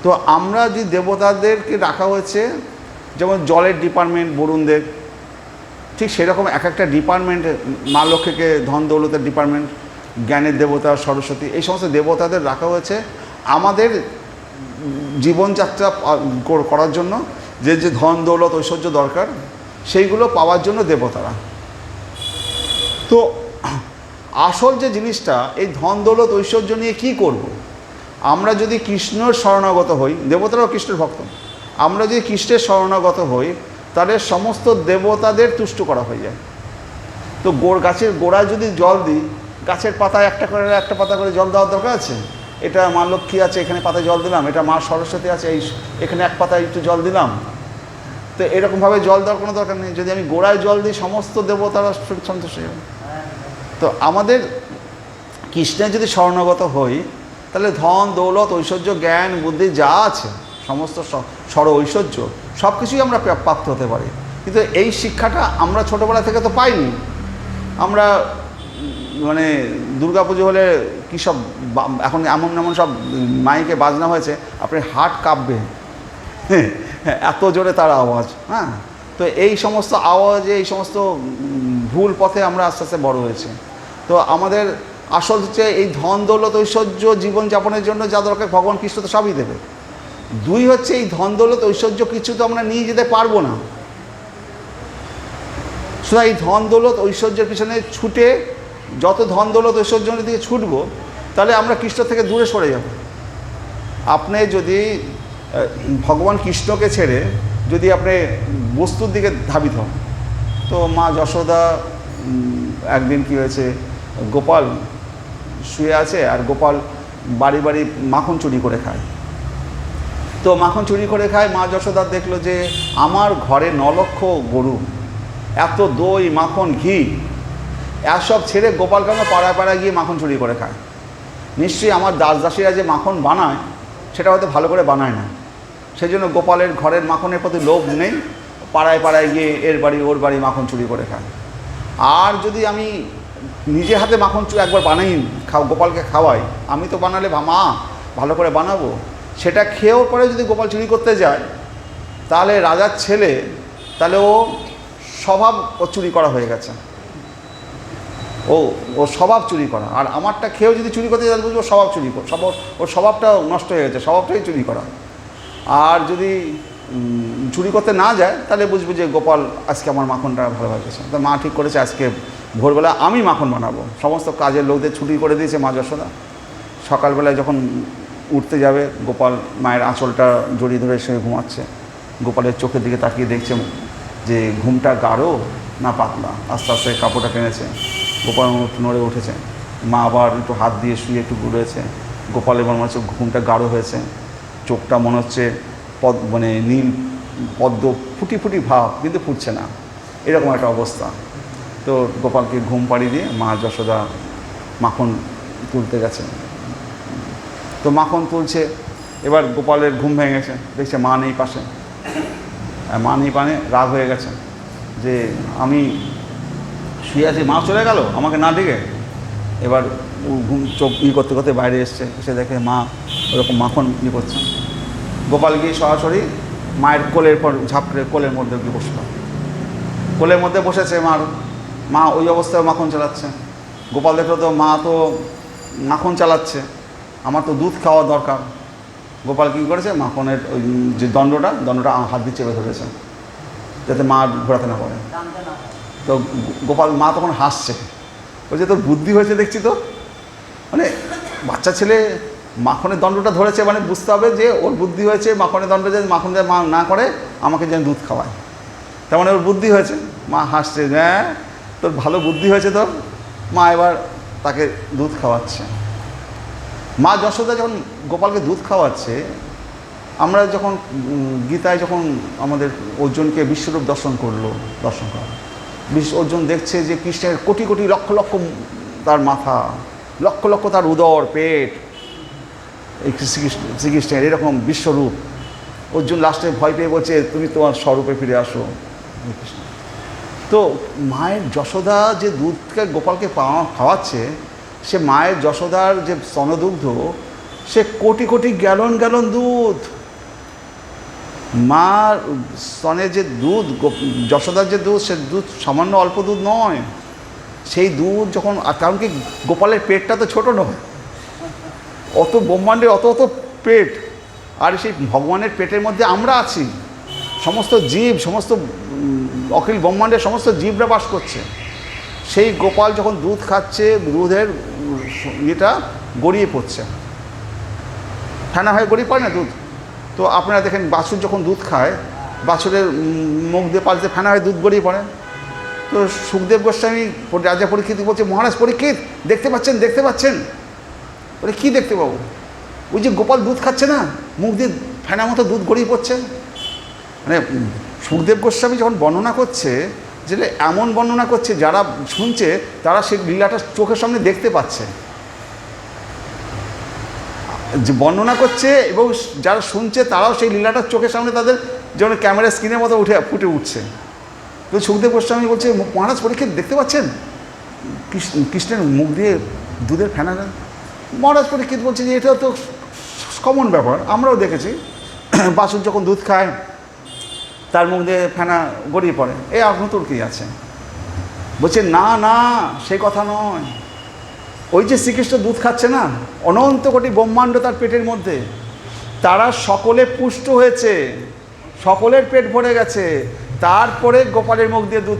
তো আমরা যে দেবতাদেরকে রাখা হয়েছে, যেমন জলের ডিপার্টমেন্ট বরুণদের, ঠিক সেরকম এক একটা ডিপার্টমেন্ট, মা লক্ষ্মীকে ধন দৌলতের ডিপার্টমেন্ট, জ্ঞানের দেবতা সরস্বতী, এই সমস্ত দেবতাদের রাখা হয়েছে আমাদের জীবনযাত্রা করার জন্য। যে যে ধন দৌলত ঐশ্বর্য দরকার, সেইগুলো পাওয়ার জন্য দেবতারা। তো আসল যে জিনিসটা, এই ধন দৌলত ঐশ্বর্য নিয়ে কী করব? আমরা যদি কৃষ্ণের শরণাগত হই, দেবতারাও কৃষ্ণের ভক্ত, আমরা যদি কৃষ্ণের শরণাগত হই, তাহলে সমস্ত দেবতাদের তুষ্ট করা হয়ে যায়। তো গাছের গোড়ায় যদি জল দিই, গাছের পাতায় একটা পাতা করে জল দেওয়ার দরকার আছে? এটা মা লক্ষ্মী আছে, এখানে পাতায় জল দিলাম, এটা মা সরস্বতী আছে, এখানে এক পাতায় একটু জল দিলাম। তো এরকমভাবে জল দেওয়ার কোনো দরকার নেই। যদি আমি গোড়ায় জল দিই, সমস্ত দেবতারা সন্তুষ্ট হয়ে যাবে। তো আমাদের কৃষ্ণের যদি শরণাগত হই, তাহলে ধন দৌলত ঐশ্বর্য জ্ঞান বুদ্ধি যা আছে, সমস্ত ঐশ্বর্য সব কিছুই আমরা প্রাপ্ত হতে পারি। কিন্তু এই শিক্ষাটা আমরা ছোটোবেলা থেকে তো পাইনি। আমরা মানে দুর্গা পুজো হলে কী সব, এখন এমন সব মাইকে বাজনা হয়েছে, আপনি হার্ট কাঁপবে, হ্যাঁ, এত জোরে তার আওয়াজ। হ্যাঁ, তো এই সমস্ত আওয়াজে, এই সমস্ত ভুল পথে আমরা আস্তে আস্তে বড় হয়েছি। তো আমাদের আসল হচ্ছে এই ধন দৌলত ঐশ্বর্য জীবনযাপনের জন্য যা দরকার, ভগবান কৃষ্ণ তো সবই দেবে। দুই হচ্ছে, এই ধন দৌলত ঐশ্বর্য কিছু তো আমরা নিয়ে যেতে পারবো না। সুতরাং এই ধন দৌলত ঐশ্বর্যের পিছনে ছুটে, যত ধন দৌলত ঐশ্বর্যের দিকে ছুটবো, তাহলে আমরা কৃষ্ণ থেকে দূরে সরে যাব। আপনি যদি ভগবান কৃষ্ণকে ছেড়ে যদি আপনি বস্তুর দিকে ধাবিত হন, তো মা যশোদা একদিন কী হয়েছে, গোপাল শুয়ে আছে আর গোপাল বাড়ি বাড়ি মাখন চুরি করে খায়। তো মাখন চুরি করে খায়, মা যশোদা দেখলো যে আমার ঘরে 9 লক্ষ গরু, এত দই মাখন ঘি এসব ছেড়ে গোপাল কেন পাড়ায় পাড়ায় গিয়ে মাখন চুরি করে খায়? নিশ্চয়ই আমার দাসীরা যে মাখন বানায়, সেটা হয়তো ভালো করে বানায় না। সেই জন্য গোপালের ঘরের মাখনের প্রতি লোভ নেই, পাড়ায় পাড়ায় গিয়ে এর বাড়ি ওর বাড়ি মাখন চুরি করে খায়। আর যদি আমি নিজে হাতে মাখন একবার বানাই, গোপালকে খাওয়াই, আমি তো বানালে মা ভালো করে বানাবো, সেটা খেয়েও পরে যদি গোপাল চুরি করতে যায়, তাহলে রাজার ছেলে, তাহলে ও স্বভাব চুরি করা হয়ে গেছে, ও স্বভাব চুরি করা। আর আমারটা খেয়েও যদি চুরি করতে যায়, বুঝবো স্বভাব চুরি কর, ওর স্বভাবটা নষ্ট হয়ে গেছে, স্বভাবটাই চুরি করা। আর যদি চুরি করতে না যায়, তাহলে বুঝবো যে গোপাল আজকে আমার মাখনটা ভালোবাসেছে। তো মা ঠিক করেছে আজকে ভোরবেলা আমি মাখন বানাবো। সমস্ত কাজের লোকদের ছুটি করে দিয়েছে মা যশোদা। সকালবেলায় যখন উঠতে যাবে, গোপাল মায়ের আঁচলটা জড়িয়ে ধরে সে ঘুমাচ্ছে। গোপালের চোখের দিকে তাকিয়ে দেখছে যে ঘুমটা গাঢ় না পাতলা। আস্তে আস্তে কাপড়টা টেনেছে, গোপাল নড়ে উঠেছে। মা আবার একটু হাত দিয়ে শুয়ে একটু ঘুরেছে। গোপালের মনে হচ্ছে ঘুমটা গাঢ় হয়েছে, চোখটা মনে হচ্ছে মানে নীল পদ্ম ফুটি ফুটি ভাব, কিন্তু ফুটছে না, এরকম একটা অবস্থা। তো গোপালকে ঘুম পাড়িয়ে দিয়ে মা যশোদা মাখন তুলতে গেছে। তো মাখন তুলছে, এবার গোপালের ঘুম ভেঙে গেছে, দেখছে মা নেই পাশে। মা নেই পানে রাগ হয়ে গেছে যে আমি শুয়ে আছি, মা চলে গেল আমাকে না ডেকে। এবার ঘুম চোখ করতে করতে বাইরে এসছে, এসে দেখে মা ওরকম মাখন করছে। গোপাল গিয়ে সরাসরি মায়ের কোলের পর ঝাপড়ে কোলের মধ্যে গিয়ে বসলো। কোলের মধ্যে বসেছে মা ওই অবস্থায় মাখন চালাচ্ছে। গোপাল দেখলো তো মা তো মাখন চালাচ্ছে, আমার তো দুধ খাওয়া দরকার। গোপাল কী করেছে, মাখনের ওই যে দণ্ডটা হাত দিয়ে চেপে ধরেছে। যাতে মা ঘোরাতে না পারে। তো গোপাল মা তখন হাসছে, বলছে তোর বুদ্ধি হয়েছে দেখছি তো। মানে বাচ্চা ছেলে মাখনের দণ্ডটা ধরেছে, মানে বুঝতে হবে যে ওর বুদ্ধি হয়েছে মাখনের দণ্ড, যে মাখন মা না করে আমাকে যেন দুধ খাওয়ায়, তার মানে ওর বুদ্ধি হয়েছে। মা হাসছে, হ্যাঁ তোর ভালো বুদ্ধি হয়েছে তোর। মা এবার তাকে দুধ খাওয়াচ্ছে। মা যশোদা যখন গোপালকে দুধ খাওয়াচ্ছে, আমরা যখন গীতায় যখন আমাদের অর্জুনকে বিশ্বরূপ দর্শন করা অর্জুন দেখছে যে কৃষ্ণের কোটি কোটি লক্ষ লক্ষ তার মাথা, লক্ষ লক্ষ তার উদর পেট, এই শ্রীকৃষ্ণের এরকম বিশ্বরূপ। অর্জুন লাস্টে ভয় পেয়ে বলছে তুমি তোমার স্বরূপে ফিরে আসো। তো মায়ের যশোদা যে দুধকে গোপালকে খাওয়াচ্ছে, সে মায়ের যশোদার যে স্তনদুগ্ধ, সে কোটি কোটি গ্যালন গ্যালন দুধ। মার স্তনে যে দুধ, যশোদার যে দুধ, সে দুধ সামান্য অল্প দুধ নয়। সেই দুধ যখন, কারণ কি গোপালের পেটটা তো ছোটো নয়, অত ব্রহ্মাণ্ডের অত অত পেট, আর সেই ভগবানের পেটের মধ্যে আমরা আছি, সমস্ত জীব, সমস্ত অখিল ব্রহ্মাণ্ডের সমস্ত জীবরা বাস করছে। সেই গোপাল যখন দুধ খাচ্ছে, দুধের ইয়েটা গড়িয়ে পড়ছে, ফেনা হয়ে গড়িয়ে পড়ে না দুধ। তো আপনারা দেখেন বাছুর যখন দুধ খায়, বাছুরের মুখ দিয়ে পাশে ফেনা হয়ে দুধ গড়িয়ে পড়ে। তো সুখদেব গোস্বামী রাজা পরীক্ষিত বলছে, মহারাজ পরীক্ষিত দেখতে পাচ্ছেন? বলে কী দেখতে পাবো? ওই যে গোপাল দুধ খাচ্ছে না, মুখ দিয়ে ফেনা মতো দুধ গড়িয়ে পড়ছে। মানে সুখদেব গোস্বামী যখন বর্ণনা করছে, যেটা এমন বর্ণনা করছে যারা শুনছে তারা সেই লীলাটা চোখের সামনে দেখতে পাচ্ছে, যে বর্ণনা করছে, এবং যারা শুনছে তারাও সেই লীলাটা চোখের সামনে তাদের যেমন ক্যামেরা স্ক্রিনের মতো ফুটে উঠছে। তো সুখদেব গোস্বামী বলছে, মহারাজ পরীক্ষিত দেখতে পাচ্ছেন কৃষ্ণের মুখ দিয়ে দুধের ফেনা? মহারাজ পরীক্ষিত বলছে যে এটা তো কমন ব্যাপার, আমরাও দেখেছি, বাছুর যখন দুধ খায় তার মুখ দিয়ে ফেনা গড়িয়ে পড়ে, এই নতুন কী আছে? বলছে না সেই কথা নয়। ওই যে শ্রীকৃষ্ণ দুধ খাচ্ছে না, অনন্ত কোটি ব্রহ্মাণ্ড তার পেটের মধ্যে, তারা সকলে পুষ্ট হয়েছে, সকলের পেট ভরে গেছে, তারপরে গোপালের মুখ দিয়ে দুধ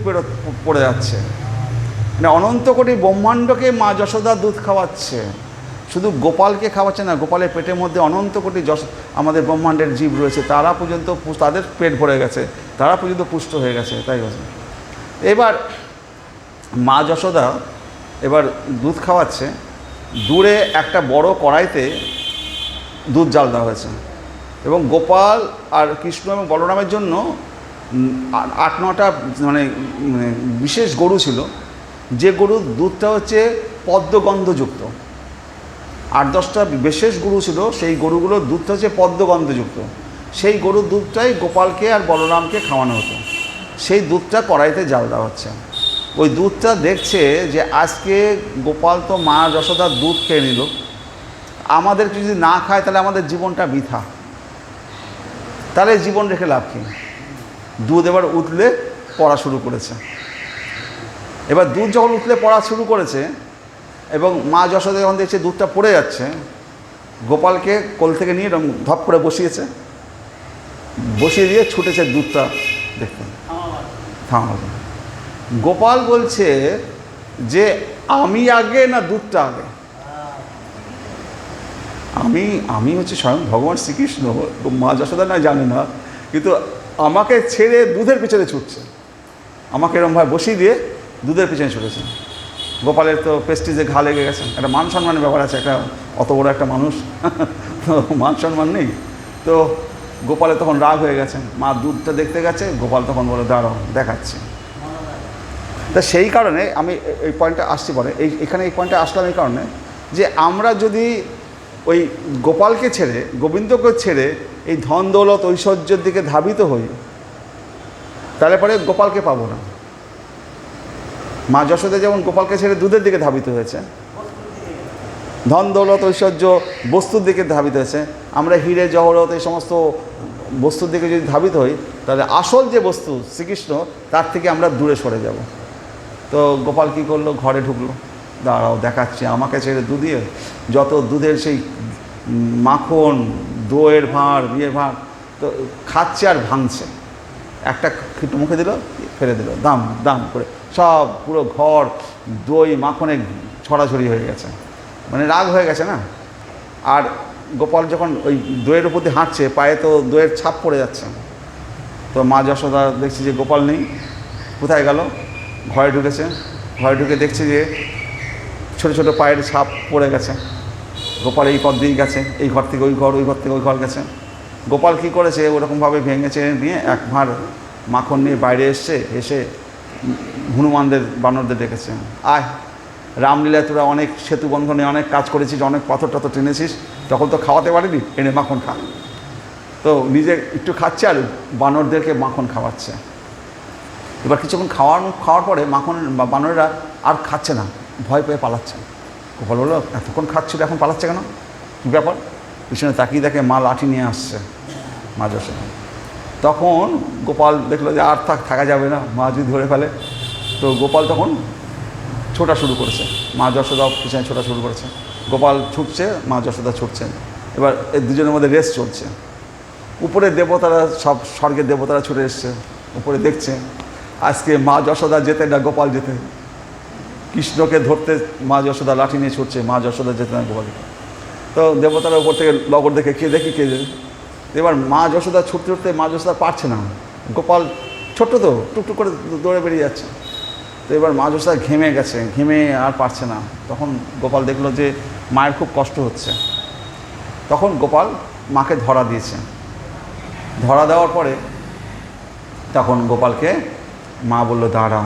পড়ে যাচ্ছে। মানে অনন্ত কোটি ব্রহ্মাণ্ডকে মা যশোদা দুধ খাওয়াচ্ছে, শুধু গোপালকে খাওয়াচ্ছে না, গোপালের পেটের মধ্যে অনন্ত কোটি আমাদের ব্রহ্মাণ্ডের জীব রয়েছে, তারা পর্যন্ত তাদের পেট ভরে গেছে, তারা পর্যন্ত পুষ্ট হয়ে গেছে। তাই বলছে। এবার মা যশোদা এবার দুধ খাওয়াচ্ছে, দূরে একটা বড় কড়াইতে দুধ জাল দেওয়া হয়েছে, এবং গোপাল আর কৃষ্ণ এবং বলরামের জন্য 8-9টা মানে বিশেষ গরু ছিল, যে গরুর দুধটা হচ্ছে পদ্মগন্ধযুক্ত। 8-10টা বিশেষ গরু ছিল, সেই গরুগুলোর দুধটা হচ্ছে পদ্মগন্ধযুক্ত। সেই গরুর দুধটাই গোপালকে আর বলরামকে খাওয়ানো হতো। সেই দুধটা কড়াইতে জাল দেওয়া হচ্ছে। ওই দুধটা দেখছে যে আজকে গোপাল তো মা যশোদার দুধ খেয়ে নিল, আমাদেরকে যদি না খায় তাহলে আমাদের জীবনটা বৃথা, তাহলে জীবন রেখে লাভ কী? দুধ এবার উতলে পড়া শুরু করেছে। এবার দুধ যখন উতলে পড়া শুরু করেছে এবং মা যশোদা যখন দেখছে দুধটা পড়ে যাচ্ছে, গোপালকে কোল থেকে নিয়ে ধপ করে বসিয়ে দিয়ে ছুটেছে দুধটা দেখতে থামাবে। গোপাল বলছে যে আমি আগে না দুধটা আগে? আমি হচ্ছে স্বয়ং ভগবান শ্রীকৃষ্ণ, মা যশোদা না জানে না, কিন্তু আমাকে ছেড়ে দুধের পিছনে ছুটছে, আমাকে এরমভাবে বসিয়ে দিয়ে দুধের পিছনে ছুটেছে। গোপালের তো প্রেস্টিজে ঘা লেগে গেছে, একটা মান সম্মানের ব্যাপার আছে, একটা অত বড় একটা মানুষ মান সম্মান নেই। তো গোপালের তখন রাগ হয়ে গেছে, মা দুধটা দেখতে গেছে, গোপাল তখন বলে দাঁড়াও দেখাচ্ছে। তা সেই কারণে আমি এই পয়েন্টটা আসছি পরে, এখানে এই পয়েন্টটা আসলাম এই কারণে যে আমরা যদি ওই গোপালকে ছেড়ে, গোবিন্দকে ছেড়ে এই ধন দৌলত ঐশ্বর্যের দিকে ধাবিত হই, তাহলে পরে গোপালকে পাবো না। মা যশোদা যেমন গোপালকে ছেড়ে দুধের দিকে ধাবিত হয়েছে, ধন দৌলত ঐশ্বর্য বস্তুর দিকে ধাবিত হয়েছে, আমরা হিরে জহরত এই সমস্ত বস্তুর দিকে যদি ধাবিত হই, তাহলে আসল যে বস্তু শ্রীকৃষ্ণ, তার থেকে আমরা দূরে সরে যাব। তো গোপাল কী করলো? ঘরে ঢুকলো, দাঁড়াও দেখাচ্ছি, আমাকে ছেড়ে দুধে যত দুধের সেই মাখন, দইয়ের ভাঁড়, বিয়ের ভাঁড় তো খাচ্ছে আর ভাঙছে। একটা একটু মুখে দিল, ফেলে দিল, দাম দাম করে সব পুরো ঘর দই মাখনে ছড়াছড়ি হয়ে গেছে, মানে রাগ হয়ে গেছে না। আর গোপাল যখন ওই দইয়ের উপর দিয়ে হাঁটছে, পায়ে তো দইয়ের ছাপ পড়ে যাচ্ছে। তো মা যশোদা দেখছি যে গোপাল নেই, কোথায় গেল, ঘরে ঢুকেছে। ঘরে ঢুকে দেখছি যে ছোটো ছোটো পায়ের ছাপ পড়ে গেছে। গোপাল এই পথ দিয়েই গেছে, এই ঘর থেকে ওই ঘর, ওই ঘর থেকে ওই ঘর গেছে। গোপাল কী করেছে, ওরকমভাবে ভেঙেছে নিয়ে এক ভাঁড় মাখন নিয়ে বাইরে এসে হনুমানদের বানরদের ডেকেছে, আয় রামলীলা তোরা অনেক সেতু বন্ধনে অনেক কাজ করেছিস, অনেক পাথর টাথর টেনেছিস, তখন তো খাওয়াতে পারিনি, এনে মাখন খা। তো নিজে একটু খাচ্ছে আর বানরদেরকে মাখন খাওয়াচ্ছে। এবার কিছুক্ষণ খাওয়ার পরে মাখন বানরেরা আর খাচ্ছে না, ভয় পেয়ে পালাচ্ছে। গোপাল বললো, এতক্ষণ খাচ্ছিল এখন পালাচ্ছে কেন, কী ব্যাপার? পিছনে তাকিয়ে দেখে মা লাঠি নিয়ে আসছে, মা যশোদা। তখন গোপাল দেখলো যে আর থাকা যাবে না, মা যদি ধরে ফেলে। তো গোপাল তখন ছোটা শুরু করেছে, মা যশোদা পিছনে ছোটা শুরু করেছে। গোপাল ছুটছে, মা যশোদা ছুটছেন। এবার এই দুজনের মধ্যে রেস চলছে। উপরে দেবতারা, সব স্বর্গের দেবতারা ছুটে এসছে, উপরে দেখছে আজকে মা যশোদা যেতে না গোপাল যেতে। কৃষ্ণকে ধরতে মা যশোদা লাঠি নিয়ে ছুটছে, মা যশোদা যেতে না গোপাল। তো দেবতারা উপর থেকে লগর দেখে কে দেখি কে যেতে। এবার মা যশোদা ছুটতে ছুটতে মা যশোদা পারছে না, গোপাল ছোট্ট তো টুকটুক করে দৌড়ে বেরিয়ে যাচ্ছে। তো এবার মা যশোদা ঘেমে গেছে, ঘেমে আর পারছে না। তখন গোপাল দেখলো যে মায়ের খুব কষ্ট হচ্ছে। তখন গোপাল মাকে ধরা দিয়েছে। ধরা দেওয়ার পরে তখন গোপালকে মা বলল, দাঁড়া,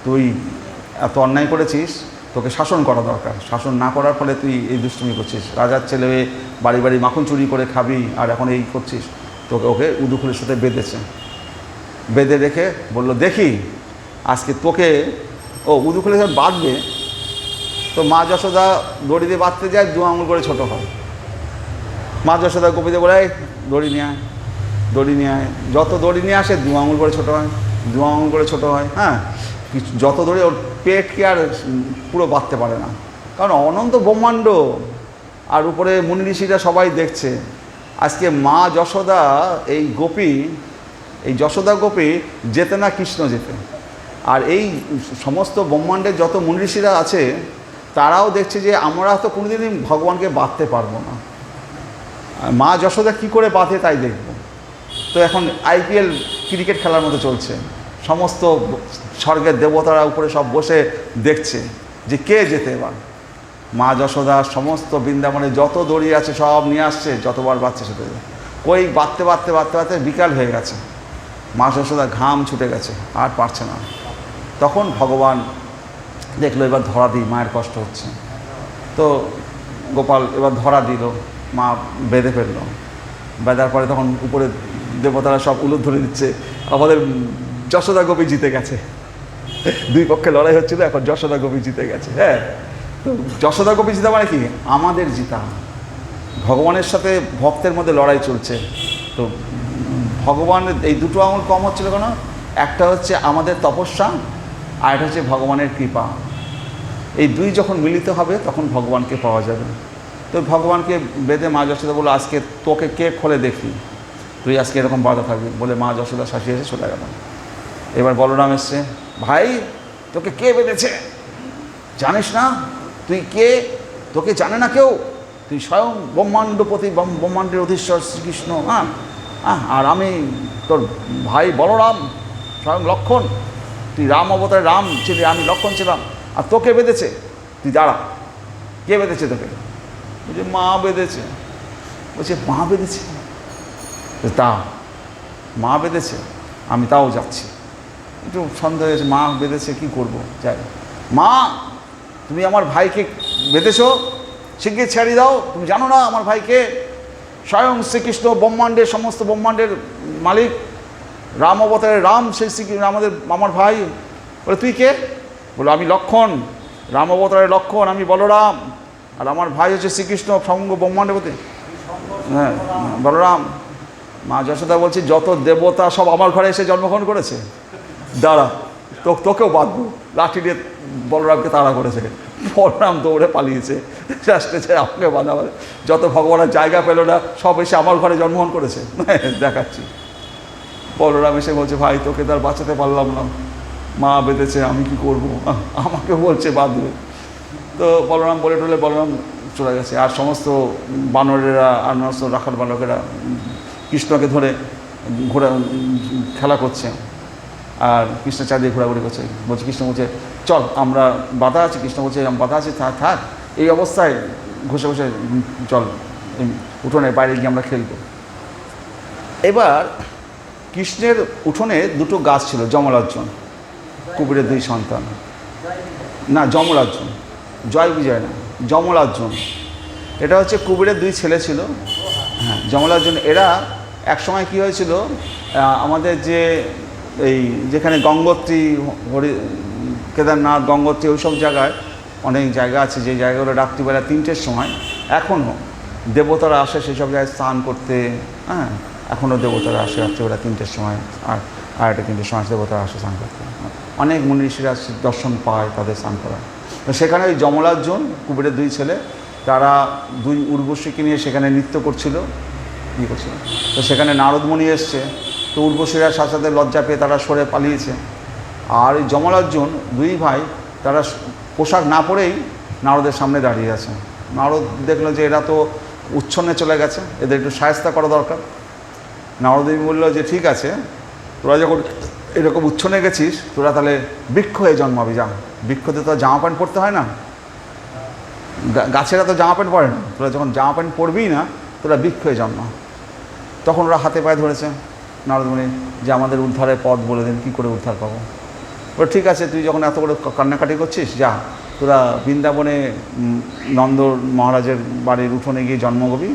তুই এত অন্যায় করেছিস, তোকে শাসন করা দরকার। শাসন না করার ফলে তুই এই দুষ্টুমি করছিস, রাজার ছেলে হয়ে বাড়ি বাড়ি মাখন চুরি করে খাবি, আর এখন এই করছিস। ওকে উদুখুরের সাথে বেঁধেছে, বেঁধে রেখে বলল, দেখি আজকে তোকে উদুখুরের সাথে বাঁধবে। তো মা যশোদা দড়ি দিয়ে বাঁধতে যায়, 2 আঙুল করে ছোটো হয়। মা যশোদা গোপীতে বলে, দড়ি নিয়ে আয়, দড়ি নিয়ে আয়। যত দড়ি নিয়ে আসে 2 আঙুল করে ছোটো হয়, 2 আঙুল করে ছোটো হয়। হ্যাঁ, যত দড়ি ওর পেটকে আর পুরো বাঁধতে পারে না, কারণ অনন্ত ব্রহ্মাণ্ড, আর উপরে মুনি ঋষিরা সবাই দেখছে। আজকে মা যশোদা এই গোপী, এই যশোদা গোপী যেতে না কৃষ্ণ যেতে। আর এই সমস্ত ব্রহ্মাণ্ডের যত মুনি ঋষিরা আছে তারাও দেখছে যে আমরা তো কোনোদিনই ভগবানকে বাঁধতে পারবো না, মা যশোদা কী করে বাঁধে তাই দেখব। তো এখন IPL ক্রিকেট খেলার মতো চলছে, সমস্ত স্বর্গের দেবতারা উপরে সব বসে দেখছে যে কে যেতে। এবার মা যশোদা সমস্ত বৃন্দাবনে যত দড়ি আছে সব নিয়ে আসছে, যতবার বাচ্চা ছুটে যায়, কই বাঁধতে বাঁধতে বাঁধতে বাঁধতে বিকাল হয়ে গেছে। মা যশোদা ঘাম ছুটে গেছে, আর পারছে না। তখন ভগবান দেখলো এবার ধরা দিই, মায়ের কষ্ট হচ্ছে। তো গোপাল এবার ধরা দিল, মা বেঁধে ফেলল। বেঁধার পরে তখন উপরে দেবতারা সব উলুধ্বনি দিচ্ছে, আমাদের যশোদা গোপী জিতে গেছে। 2 পক্ষে লড়াই হচ্ছিল, এখন যশোদা গোপী জিতে গেছে। হ্যাঁ, তো যশোদা গোপী জিতা মানে কি, আমাদের জিতা। ভগবানের সাথে ভক্তের মধ্যে লড়াই চলছে। তো ভগবানের এই 2টো আঙুল কম হচ্ছিল কেন, একটা হচ্ছে আমাদের তপস্যা, আর একটা হচ্ছে ভগবানের কৃপা। এই 2 যখন মিলিত হবে তখন ভগবানকে পাওয়া যাবে। তো ভগবানকে বেঁধে মা যশোদা বলল, আজকে তোকে কে খোলে দেখি, তুই আজকে এরকম বাধা থাকবি। বলে মা যশোদা শাসিয়ে এসে চলে গেল। এবার বলরাম এসছে, ভাই তোকে কে বেঁধেছে জানিস না, তুই কে, তোকে জানে না কেউ, তুই স্বয়ং ব্রহ্মাণ্ডপতি, ব্রহ্মাণ্ডের অধীশ্বর শ্রীকৃষ্ণ। হ্যাঁ, আর আমি তোর ভাই বলরাম, স্বয়ং লক্ষণ, তুই রাম অবতারে রাম ছিলি, আমি লক্ষণ ছিলাম, আর তোকে বেঁধেছে, তুই দাঁড়া, কে বেঁধেছে তোকে? বলছে মা বেঁধেছে। বলছে মা বেঁধেছে? তা মা বেঁধেছে, আমি তাও যাচ্ছি। একটু সন্দেহ হয়েছে, মা বেঁধেছে কী করবো, যাই। মা, তুমি আমার ভাইকে বেঁধেছো, শিগগির ছেড়ে দাও, তুমি জানো না আমার ভাইকে? স্বয়ং শ্রীকৃষ্ণ ব্রহ্মাণ্ডের সমস্ত ব্রহ্মাণ্ডের মালিক, রাম অবতারের রাম, সেই শ্রীকৃষ্ণ আমার ভাই। বলে তুই কে? বলে আমি লক্ষণ, রাম অবতারের লক্ষণ, আমি বলরাম, আর আমার ভাই হচ্ছে শ্রীকৃষ্ণ সমগ্র ব্রহ্মাণ্ডপতি। হ্যাঁ, বলরাম। মা যশোদা বলছি, যত দেবতা সব আমার ঘরে এসে জন্মগ্রহণ করেছে, দাঁড়া তোকেও বাঁধবো। লাঠি দিয়ে বলরামকে তাড়া করেছে, বলরাম দৌড়ে পালিয়েছে, লাস্টে আমাকে বাঁধা। যত ভগবানের জায়গা পেল না, সব এসে আমার ঘরে জন্মগ্রহণ করেছে। দেখাচ্ছি, বলরাম এসে বলছে, ভাই তোকে তার বাঁচাতে পারলাম না, মা বেঁধেছে, আমি কি করব, আমাকে বলছে বাঁধবে। তো বলরাম বলে টলে বলরাম চলে গেছে। আর সমস্ত বানরেরা আর সমস্ত রাখাল বালকেরা কৃষ্ণকে ধরে ঘোরা খেলা করছে, আর কৃষ্ণ চারিদিকে ঘোরাঘুরি করছে। বলছে, কৃষ্ণ বলছে চল আমরা বাধা আছে, কৃষ্ণ বলছে বাধা আছে থাক, এই অবস্থায় ঘষে ঘষে চল উঠোনে বাইরে গিয়ে আমরা খেলবো। এবার কৃষ্ণের উঠোনে দুটো গাছ ছিল, যমলার্জুন, কুবেরের 2 সন্তান, না যমলার্জুন, জয় বিজয় না, যমলার্জুন, এটা হচ্ছে কুবেরের 2 ছেলে ছিল। হ্যাঁ, যমলার্জুন। এরা এক সময় কি হয়েছিল, আমাদের যে এই যেখানে গঙ্গোত্রী, কেদারনাথ, গঙ্গোত্রী, ওই সব জায়গায় অনেক জায়গা আছে, যে জায়গাগুলো রাত্রিবেলা 3টের সময় এখনও দেবতারা আসে সেই সব জায়গায় স্নান করতে। হ্যাঁ, এখনও দেবতারা আসে রাত্রিবেলা 3টের সময়, আর 2:30-3টের সময় দেবতারা আসে স্নান করতে। অনেক মুনি ঋষিরা দর্শন পায় তাদের স্নান করা। তো সেখানে ওই যমলার্জুন, কুবেরের 2 ছেলে, তারা 2 উর্বশীকে নিয়ে সেখানে নৃত্য করছিল, করছিল। তো সেখানে নারদমণি এসছে, তো উর্বশীরা সাথে সাথে লজ্জা পেয়ে তারা সরে পালিয়েছে। আর ওই যমলার্জুন 2 ভাই, তারা পোশাক না পরেই নারদের সামনে দাঁড়িয়ে আছে। নারদ দেখলো যে এরা তো উচ্ছন্নে চলে গেছে, এদের একটু সায়স্তা করা দরকার। নারদদেবী বললো যে ঠিক আছে, তোরা যখন এরকম উচ্ছন্নে গেছিস, তোরা তাহলে বৃক্ষ হয়ে জন্মাবি, যা। বৃক্ষতে তো জামা প্যান্ট পরতে হয় না, গাছেরা তো জামা প্যান্ট পরে না, তোরা যখন জামা প্যান্ট পরবিই না, তোরা বৃক্ষ হয়ে জন্মা। তখন ওরা হাতে পায়ে ধরেছে নারদমণি যে আমাদের উদ্ধারের পথ বলে দিন, কী করে উদ্ধার পাবো। ওরা ঠিক আছে, তুই যখন এত করে কান্নাকাটি করছিস, যা তোরা বৃন্দাবনে নন্দ মহারাজের বাড়ির উঠোনে গিয়ে জন্মগবি,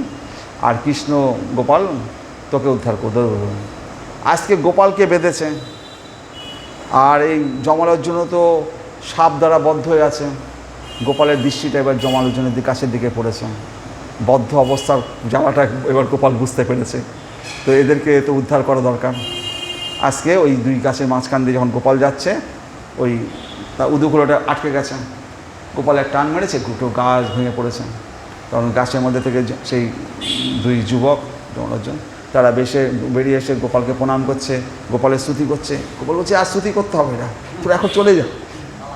আর কৃষ্ণ গোপাল তোকে উদ্ধার করতে। আজকে গোপালকে বেঁধেছে, আর এই যমলার্জুনও তো সাপ দ্বারা বদ্ধ হয়ে আছে। গোপালের দৃষ্টিটা এবার যমলার্জুনের কাছের দিকে পড়েছে, বদ্ধ অবস্থার জ্বালাটা এবার গোপাল বুঝতে পেরেছে। তো এদেরকে তো উদ্ধার করা দরকার। আজকে ওই 2 গাছের মাঝখান দিয়ে যখন গোপাল যাচ্ছে, ওই উদুগুলোটা আটকে গেছে, গোপালের টান মেরেছে, দুটো গাছ ভেঙে পড়েছে। তখন গাছের মধ্যে থেকে সেই 2 যুবক যমলার্জুন, তারা বেরিয়ে এসে গোপালকে প্রণাম করছে, গোপালের স্তুতি করছে। গোপাল বলছে আর স্তুতি করতে হবে না, তোরা এখন চলে যা,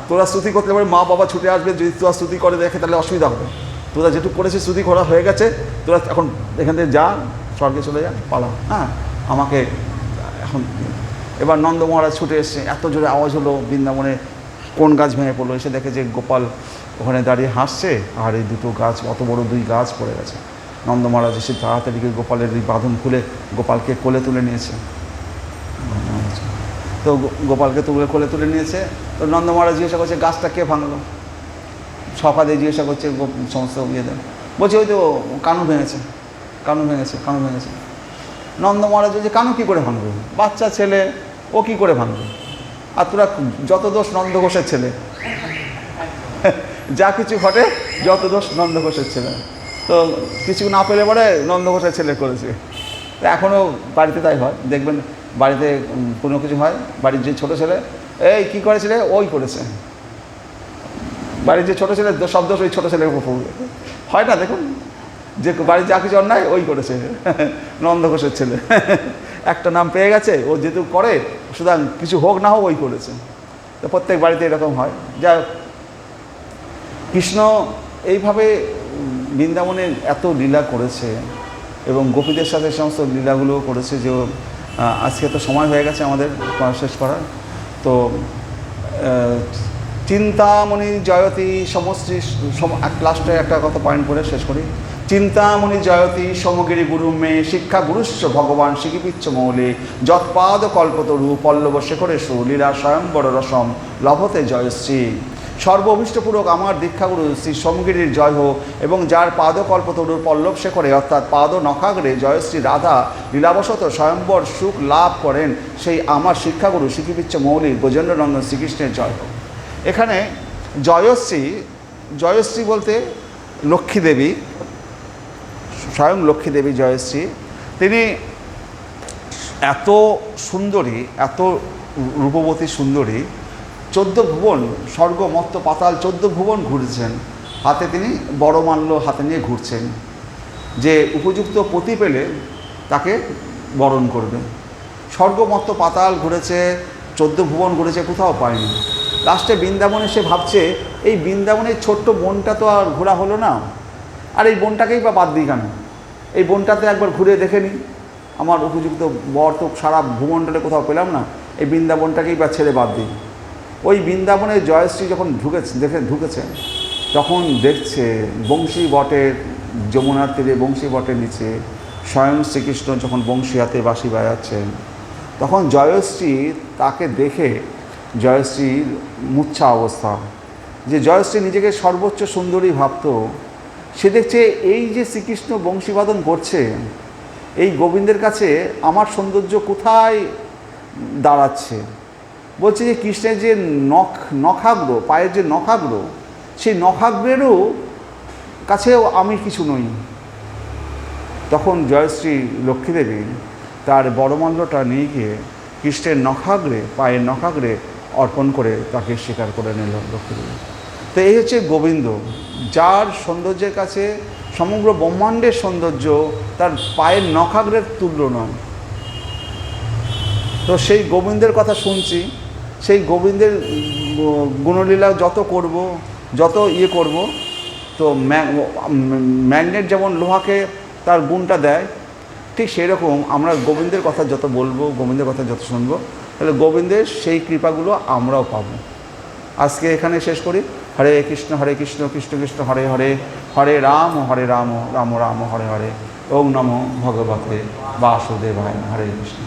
তোরা স্তুতি করতে পারে, মা বাবা ছুটে আসবে, যদি তোরা স্তুতি করে দেখে তাহলে অসুবিধা হবে। তোরা যেটুকু করেছিস স্তুতি করা হয়ে গেছে, তোরা এখন এখান থেকে যা, স্বর্গে চলে যা, পালা। হ্যাঁ, আমাকে এখন। এবার নন্দ মহারাজ ছুটে এসছে, এত জোরে আওয়াজ হলো, বৃন্দাবনে কোন গাছ ভেঙে পড়লো। এসে দেখে যে গোপাল ওখানে দাঁড়িয়ে হাসছে, আর এই 2 গাছ, অত বড় 2 গাছ পড়ে গেছে। নন্দ মহারাজ এসে তাড়াতাড়ি গোপালের এই বাঁধন খুলে গোপালকে কোলে তুলে নিয়েছে। তো গোপালকে কোলে তুলে নিয়েছে। তো নন্দ মহারাজ জিজ্ঞাসা করছে গাছটা কে ভাঙলো, সকালে জিজ্ঞাসা করছে সমস্ত ইয়েদের। বলছে ওই তো কানু ভেঙেছে। নন্দ মহারাজ বলছে কানু কী করে ভাঙবে, বাচ্চা ছেলে, ও কী করে ভাঙবে, আর তোরা যত দোষ নন্দ ঘোষের ছেলে, যা কিছু ঘটে যত দোষ নন্দ ঘোষের ছেলে। তো কিছু না পেলে পরে নন্দ ঘোষের ছেলে করেছে। তো এখনও বাড়িতে তাই হয়, দেখবেন বাড়িতে কোনো কিছু হয়, বাড়ির যে ছোটো ছেলে, এই কী করেছিলে, ওই করেছে। বাড়ির যে ছোটো ছেলে, সব দোষ ওই ছোটো ছেলের উপর পড়বে, হয় না? দেখুন, যে বাড়ির যা কিছু অন্যায় ওই করেছে, নন্দ ঘোষের ছেলে। একটা নাম পেয়ে গেছে, ও যেহেতু করে, সুতরাং কিছু হোক না হোক ওই করেছে। তো প্রত্যেক বাড়িতে এরকম হয়। যা কৃষ্ণ এইভাবে বৃন্দাবনে এত লীলা করেছে, এবং গোপীদের সাথে সমস্ত লীলাগুলো করেছে, যে আজকে তো সময় হয়ে গেছে আমাদের শেষ করার। তো চিন্তামণি জয়তী সমশ্রী, লাস্টে একটা কথা পয়েন্ট করে শেষ করি। চিন্তামণি জয়তী সমগিরি গুরু মে শিক্ষা গুরুশ্চ ভগবান শিখিপিচ্ছ মৌলে যৎপাদ কল্পতরু পল্লব শেখরেশু লীলা স্বয়ংবর রসম লভতে জয়শ্রী। সর্ব অভীষ্টপূর্বক আমার দীক্ষাগুরু শ্রী সমগিরির জয় হোক, এবং যার পাদকল্পতরুর পল্লব শেখরে অর্থাৎ পাদ নখাগ্রে জয়শ্রী রাধা লীলাবশত স্বয়ম্বর সুখ লাভ করেন, সেই আমার শিক্ষাগুরু শিখিপিচ্ছ মৌলিক গজেন্দ্রনন্দন শ্রীকৃষ্ণের জয় হোক। এখানে জয়শ্রী বলতে লক্ষ্মী দেবী, স্বয়ং লক্ষ্মী দেবী জয়শ্রী। তিনি এত সুন্দরী, এত রূপবতী সুন্দরী, 14 ভুবন, স্বর্গ মর্ত্য পাতাল 14 ভুবন ঘুরছেন, হাতে তিনি বড় মাল্য হাতে নিয়ে ঘুরছেন, যে উপযুক্ত পতি পেলে তাকে বরণ করবে। স্বর্গমত্ত পাতাল ঘুরেছে, 14 ভুবন ঘুরেছে, কোথাও পায়নি। লাস্টে বৃন্দাবনে সে ভাবছে এই বৃন্দাবনের ছোট্ট বনটা তো আর ঘোরা হলো না, আর এই বনটাকেই বা বাদ দিই কেন, এই বনটাতে একবার ঘুরে দেখে নিই, আমার উপযুক্ত বর তো সারা ভুবনটাতে কোথাও পেলাম না, এই বৃন্দাবনটাকেই বা ছেড়ে বাদ দিই। ওই বৃন্দাবনে জয়শ্রী যখন ঢুকেছে তখন দেখছে বংশী বটের, যমুনার তীরে বংশী বটের নিচে স্বয়ং শ্রীকৃষ্ণ যখন বংশী হাতে বাঁশি বাজাচ্ছেন, তখন জয়শ্রী তাকে দেখে, জয়শ্রীর মূর্ছা অবস্থা, যে জয়শ্রী নিজেকে সর্বোচ্চ সুন্দরী ভাবত, সে দেখছে এই যে শ্রীকৃষ্ণ বংশীবাদন করছে, এই গোবিন্দের কাছে আমার সৌন্দর্য কোথায় দাঁড়াচ্ছে। বলছে যে কৃষ্ণের যে নখাগ্র, পায়ের যে নখাগ্র, সেই নখাগ্রেরও কাছেও আমি কিছু নই। তখন জয়শ্রী লক্ষ্মীদেবী তার বড়মাল্যটা নিয়ে গিয়ে কৃষ্ণের নখাগ্রে, পায়ের নখাগ্রে অর্পণ করে তাকে স্বীকার করে নিল লক্ষ্মীদেবী। তো এই হচ্ছে গোবিন্দ, যার সৌন্দর্যের কাছে সমগ্র ব্রহ্মাণ্ডের সৌন্দর্য তার পায়ের নখাগ্রের তুল্য নয়। তো সেই গোবিন্দের কথা শুনছি, সেই গোবিন্দের গুণলীলা যত করব, যত করব, তো ম্যাগনেট যেমন লোহাকে তার গুণটা দেয়, ঠিক সেই রকম আমরা গোবিন্দের কথা যত বলবো, গোবিন্দের কথা যত শুনবো, তাহলে গোবিন্দের সেই কৃপাগুলো আমরাও পাবো। আজকে এখানে শেষ করি। হরে কৃষ্ণ কৃষ্ণ কৃষ্ণ হরে হরে, হরে রাম রাম রাম হরে হরে। ওম নমো ভগবতে বাসুদেবায়। হরে কৃষ্ণ।